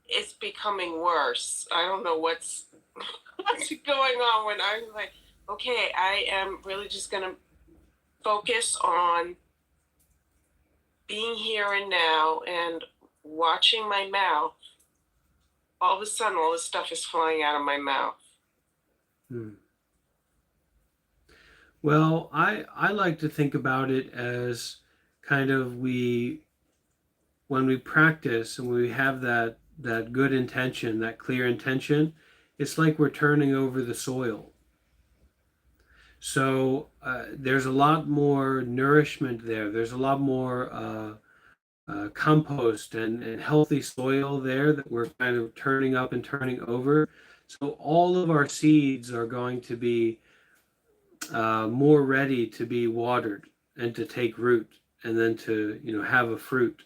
it's becoming worse. I don't know what's going on when I'm like, okay, I am really just gonna focus on being here and now and watching my mouth. All of a sudden, all this stuff is flying out of my mouth. Well, I like to think about it as kind of when we practice and we have that good intention, that clear intention, it's like we're turning over the soil. So there's a lot more nourishment there. There's a lot more compost and healthy soil there that we're kind of turning up and turning over. So all of our seeds are going to be more ready to be watered and to take root and then to, have a fruit.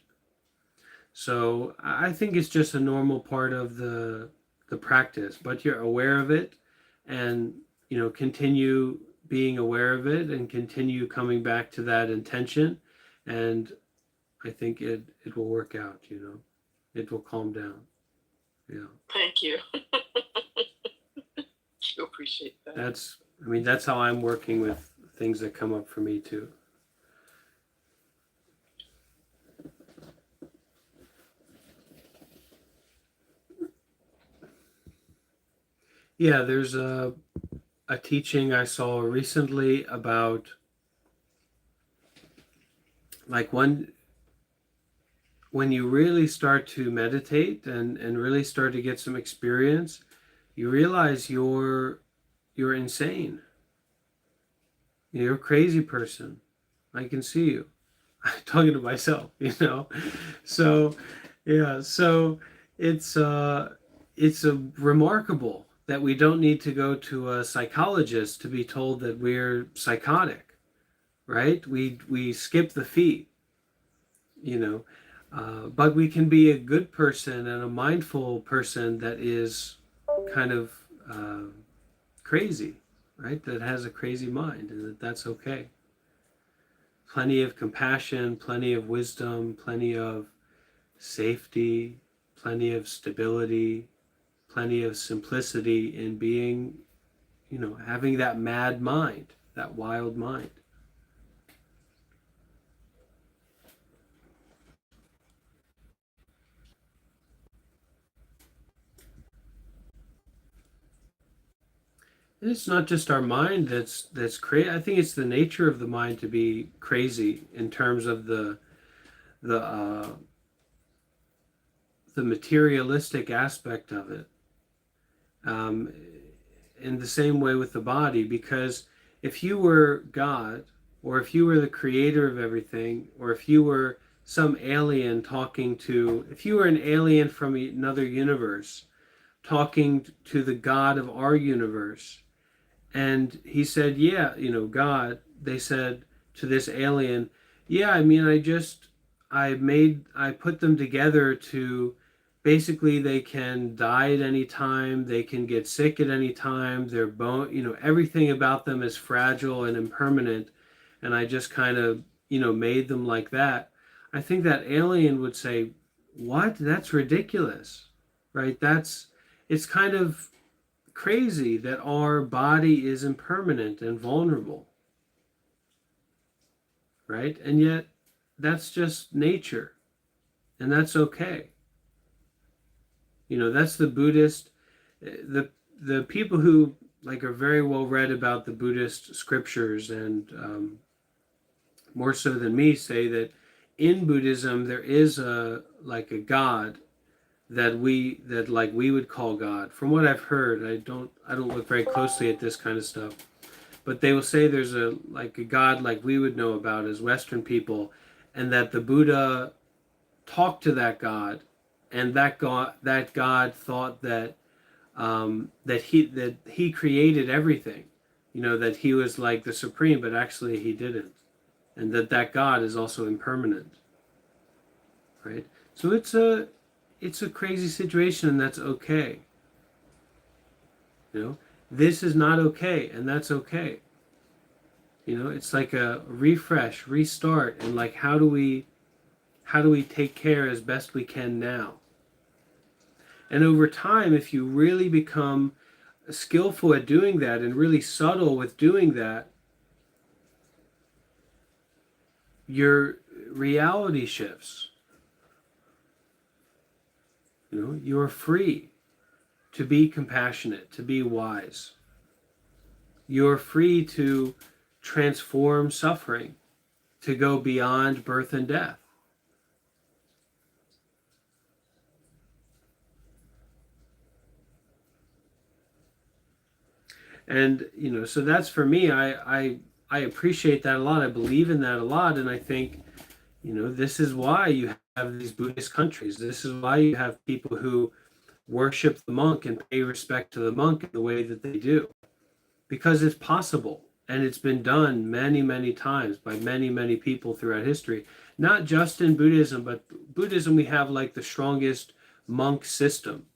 So I think it's just a normal part of the practice, but you're aware of it, and continue being aware of it and continue coming back to that intention, and I think it will work out. It will calm down. Yeah. Thank you. I appreciate that. That's how I'm working with things that come up for me too. Yeah, there's a teaching I saw recently about, like, when you really start to meditate and really start to get some experience, you realize you're insane. You're a crazy person. I can see you. I'm talking to myself. So yeah, so it's a remarkable that we don't need to go to a psychologist to be told that we're psychotic, right? We skip the feet, you know. But we can be a good person and a mindful person that is kind of crazy, right? That has a crazy mind, and that's okay. Plenty of compassion, plenty of wisdom, plenty of safety, plenty of stability, plenty of simplicity in being, having that mad mind, that wild mind. And it's not just our mind that's crazy. I think it's the nature of the mind to be crazy in terms of the uh, the materialistic aspect of it. Um, in the same way with the body, because if you were God, or if you were the creator of everything, or if you were some alien if you were an alien from another universe talking to the God of our universe, and he said, yeah, God, they said to this alien, yeah, I put them together to basically they can die at any time, they can get sick at any time, their bone, everything about them is fragile and impermanent, and I just kind of, made them like that. I think that alien would say, what? That's ridiculous, right? It's kind of crazy that our body is impermanent and vulnerable, right? And yet that's just nature, and that's okay. That's the Buddhist, the people who are very well read about the Buddhist scriptures, and more so than me, say that in Buddhism there is a God that we would call God. From what I've heard, I don't look very closely at this kind of stuff, but they will say there's a God like we would know about as Western people, and that the Buddha talked to that God, and that God thought that he created everything, that he was like the supreme, but actually he didn't, and that God is also impermanent, right? So it's a crazy situation, and that's okay. This is not okay, and that's okay. It's like a refresh, restart, and how do we take care as best we can now? And over time, if you really become skillful at doing that and really subtle with doing that, your reality shifts. You're free to be compassionate, to be wise. You're free to transform suffering, to go beyond birth and death. And so that's for me. I appreciate that a lot. I believe in that a lot, and I think this is why you have these Buddhist countries. This is why you have people who worship the monk and pay respect to the monk in the way that they do, because it's possible, and it's been done many, many times by many, many people throughout history. Not just in Buddhism, but Buddhism, we have like the strongest monk system.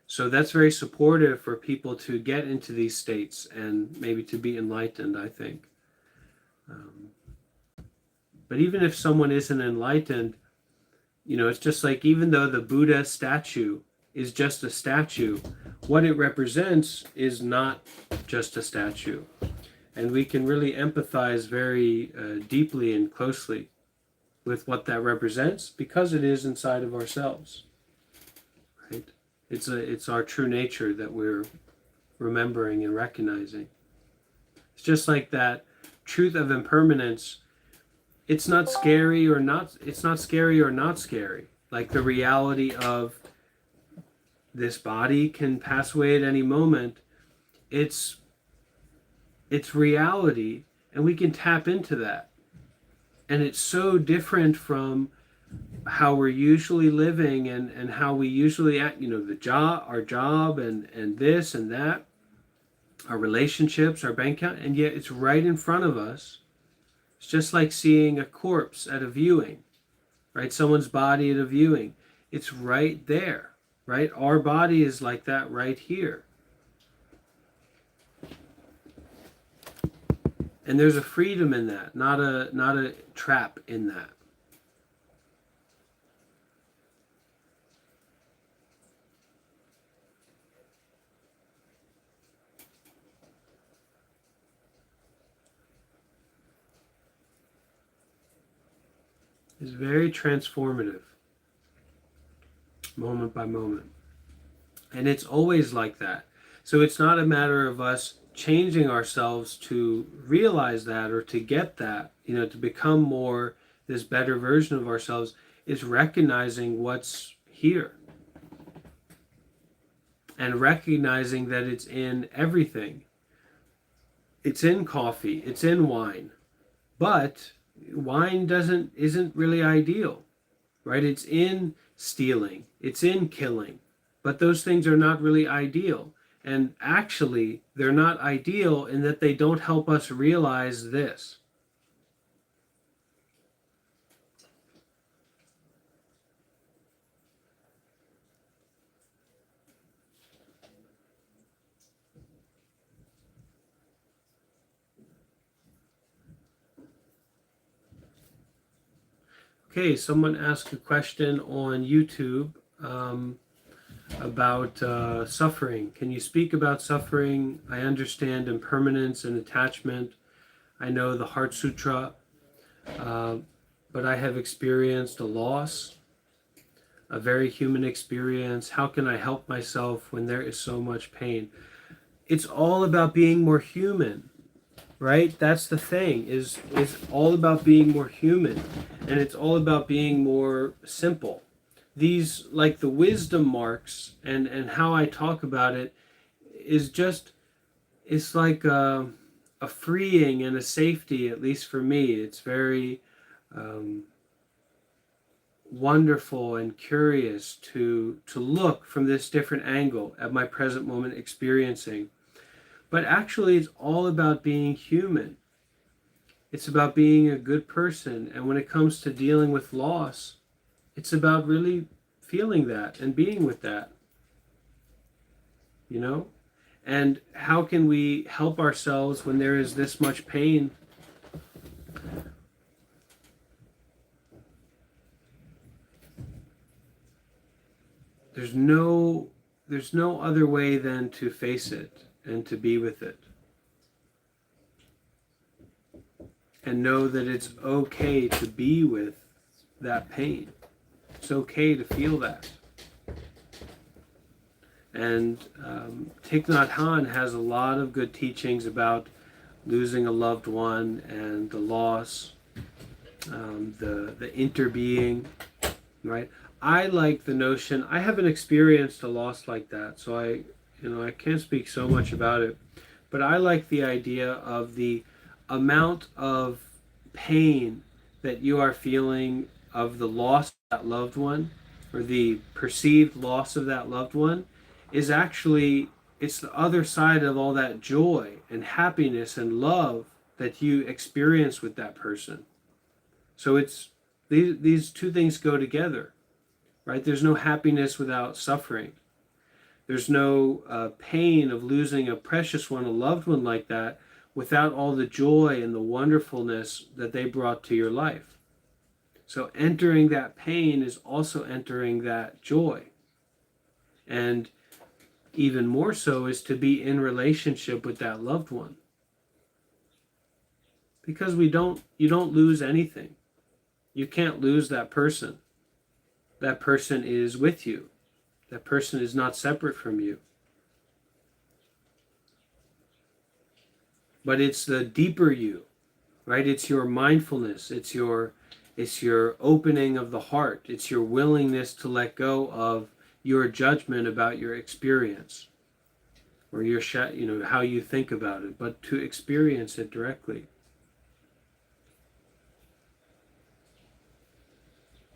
So that's very supportive for people to get into these states and maybe to be enlightened, I think. Um, but even if someone isn't enlightened, it's just like, even though the Buddha statue is just a statue, what it represents is not just a statue. And we can really empathize very deeply and closely with what that represents, because it is inside of ourselves, right? It's our true nature that we're remembering and recognizing. It's just like that truth of impermanence. It's not scary or not scary. Like the reality of this body can pass away at any moment. It's reality, and we can tap into that. And it's so different from how we're usually living and how we usually act, our job and this and that, our relationships, our bank account, and yet it's right in front of us. It's just like seeing a corpse at a viewing, right? Someone's body at a viewing. It's right there, right? Our body is like that right here. And there's a freedom in that, not a trap in that. It's very transformative, moment by moment. And it's always like that. So it's not a matter of us changing ourselves to realize that or to get that, to become more this better version of ourselves. Is recognizing what's here and recognizing that it's in everything. It's in coffee, it's in wine, but wine isn't really ideal, right? It's in stealing, it's in killing, but those things are not really ideal. And actually, they're not ideal in that they don't help us realize this. Okay, someone asked a question on YouTube about suffering. Can you speak about suffering? I understand impermanence and attachment. I know the Heart Sutra, but I have experienced a loss, a very human experience. How can I help myself when there is so much pain? It's all about being more human, right? That's the thing, is all about being more human, and it's all about being more simple. These, like the wisdom marks and how I talk about it, is just, it's like a freeing and a safety, at least for me. It's very wonderful and curious to look from this different angle at my present moment experiencing. But actually, it's all about being human. It's about being a good person. And when it comes to dealing with loss, it's about really feeling that and being with that. And how can we help ourselves when there is this much pain? There's no other way than to face it and to be with it. And know that it's okay to be with that pain. It's okay to feel that. And Thich Nhat Hanh has a lot of good teachings about losing a loved one and the loss, the interbeing, right? I like the notion. I haven't experienced a loss like that, so I can't speak so much about it. But I like the idea of the amount of pain that you are feeling of the loss of that loved one, or the perceived loss of that loved one, is actually, it's the other side of all that joy and happiness and love that you experience with that person. So it's these two things go together, right? There's no happiness without suffering. There's no pain of losing a precious one, a loved one like that, without all the joy and the wonderfulness that they brought to your life. So entering that pain is also entering that joy. And even more so is to be in relationship with that loved one. Because you don't lose anything. You can't lose that person. That person is with you. That person is not separate from you. But it's the deeper you, right? It's your mindfulness. It's your opening of the heart. It's your willingness to let go of your judgment about your experience, or your how you think about it, but to experience it directly.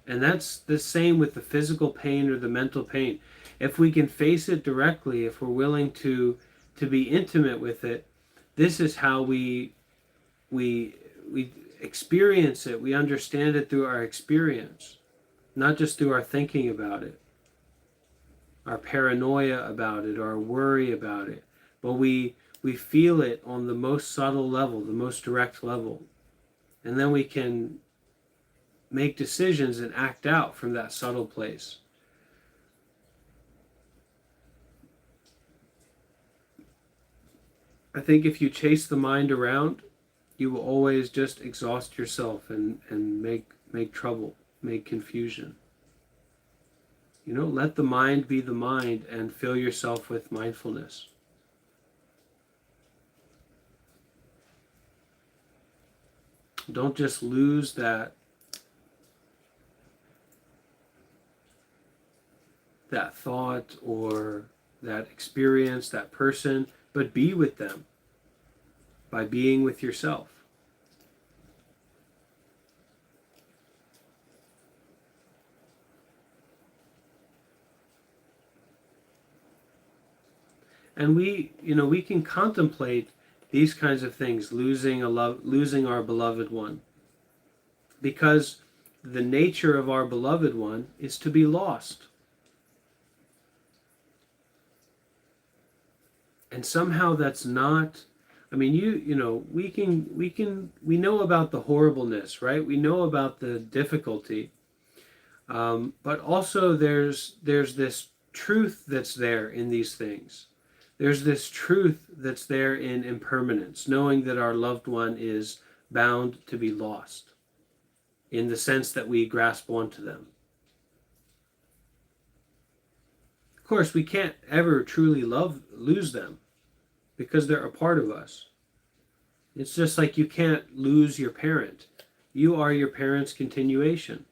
And that's the same with the physical pain or the mental pain. If we can face it directly, if we're willing to be intimate with it, this is how we experience it. We understand it through our experience, not just through our thinking about it, our paranoia about it, our worry about it. But we feel it on the most subtle level, the most direct level. And then we can make decisions and act out from that subtle place. I think if you chase the mind around, you will always just exhaust yourself and make trouble, make confusion. Let the mind be the mind and fill yourself with mindfulness. Don't just lose that thought or that experience, that person, but be with them by being with yourself. And we can contemplate these kinds of things, losing our beloved one, because the nature of our beloved one is to be lost. And somehow that's not, we know about the horribleness, right? We know about the difficulty, but also there's this truth that's there in these things. There's this truth that's there in impermanence, knowing that our loved one is bound to be lost, in the sense that we grasp onto them. Of course, we can't ever truly lose them, because they're a part of us. It's just like you can't lose your parent. You are your parent's continuation.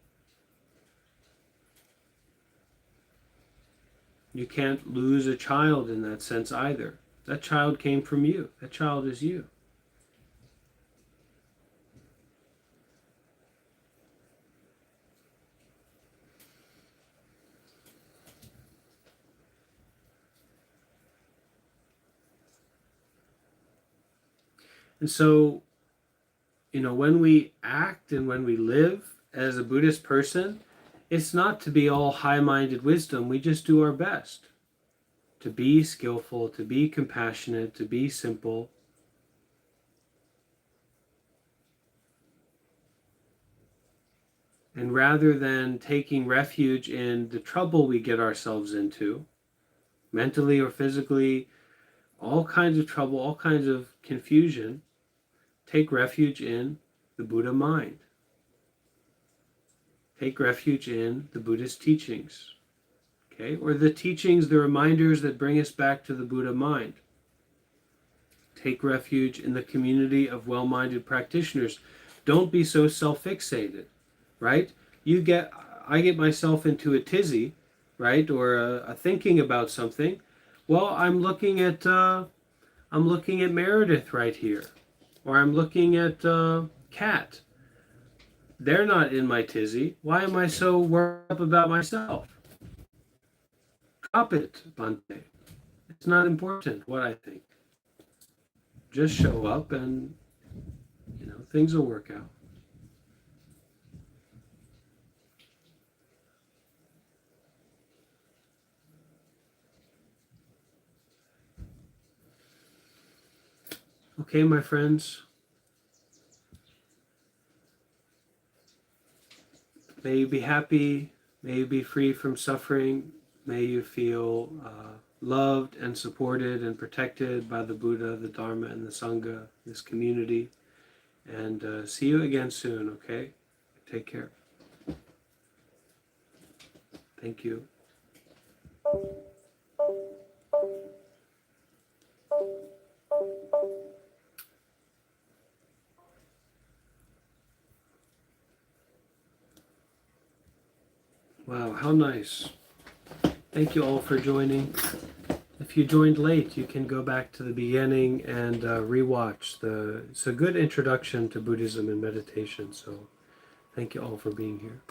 You can't lose a child in that sense either. That child came from you. That child is you. And so, when we act and when we live as a Buddhist person, it's not to be all high-minded wisdom. We just do our best to be skillful, to be compassionate, to be simple. And rather than taking refuge in the trouble we get ourselves into, mentally or physically, all kinds of trouble, all kinds of confusion, take refuge in the Buddha mind. Take refuge in the Buddhist teachings. Okay? Or the teachings, the reminders that bring us back to the Buddha mind. Take refuge in the community of well-minded practitioners. Don't be so self-fixated, right? I get myself into a tizzy, right? Or a thinking about something. Well, I'm looking at I'm looking at Meredith right here. Or I'm looking at Kat. They're not in my tizzy. Why am I so worked up about myself? Drop it, Bante. It's not important what I think. Just show up and, things will work out. Okay, my friends. May you be happy. May you be free from suffering. May you feel loved and supported and protected by the Buddha, the Dharma, and the Sangha, this community. And see you again soon, okay? Take care. Thank you. Wow, how nice. Thank you all for joining. If you joined late, you can go back to the beginning and rewatch. It's a good introduction to Buddhism and meditation, so thank you all for being here.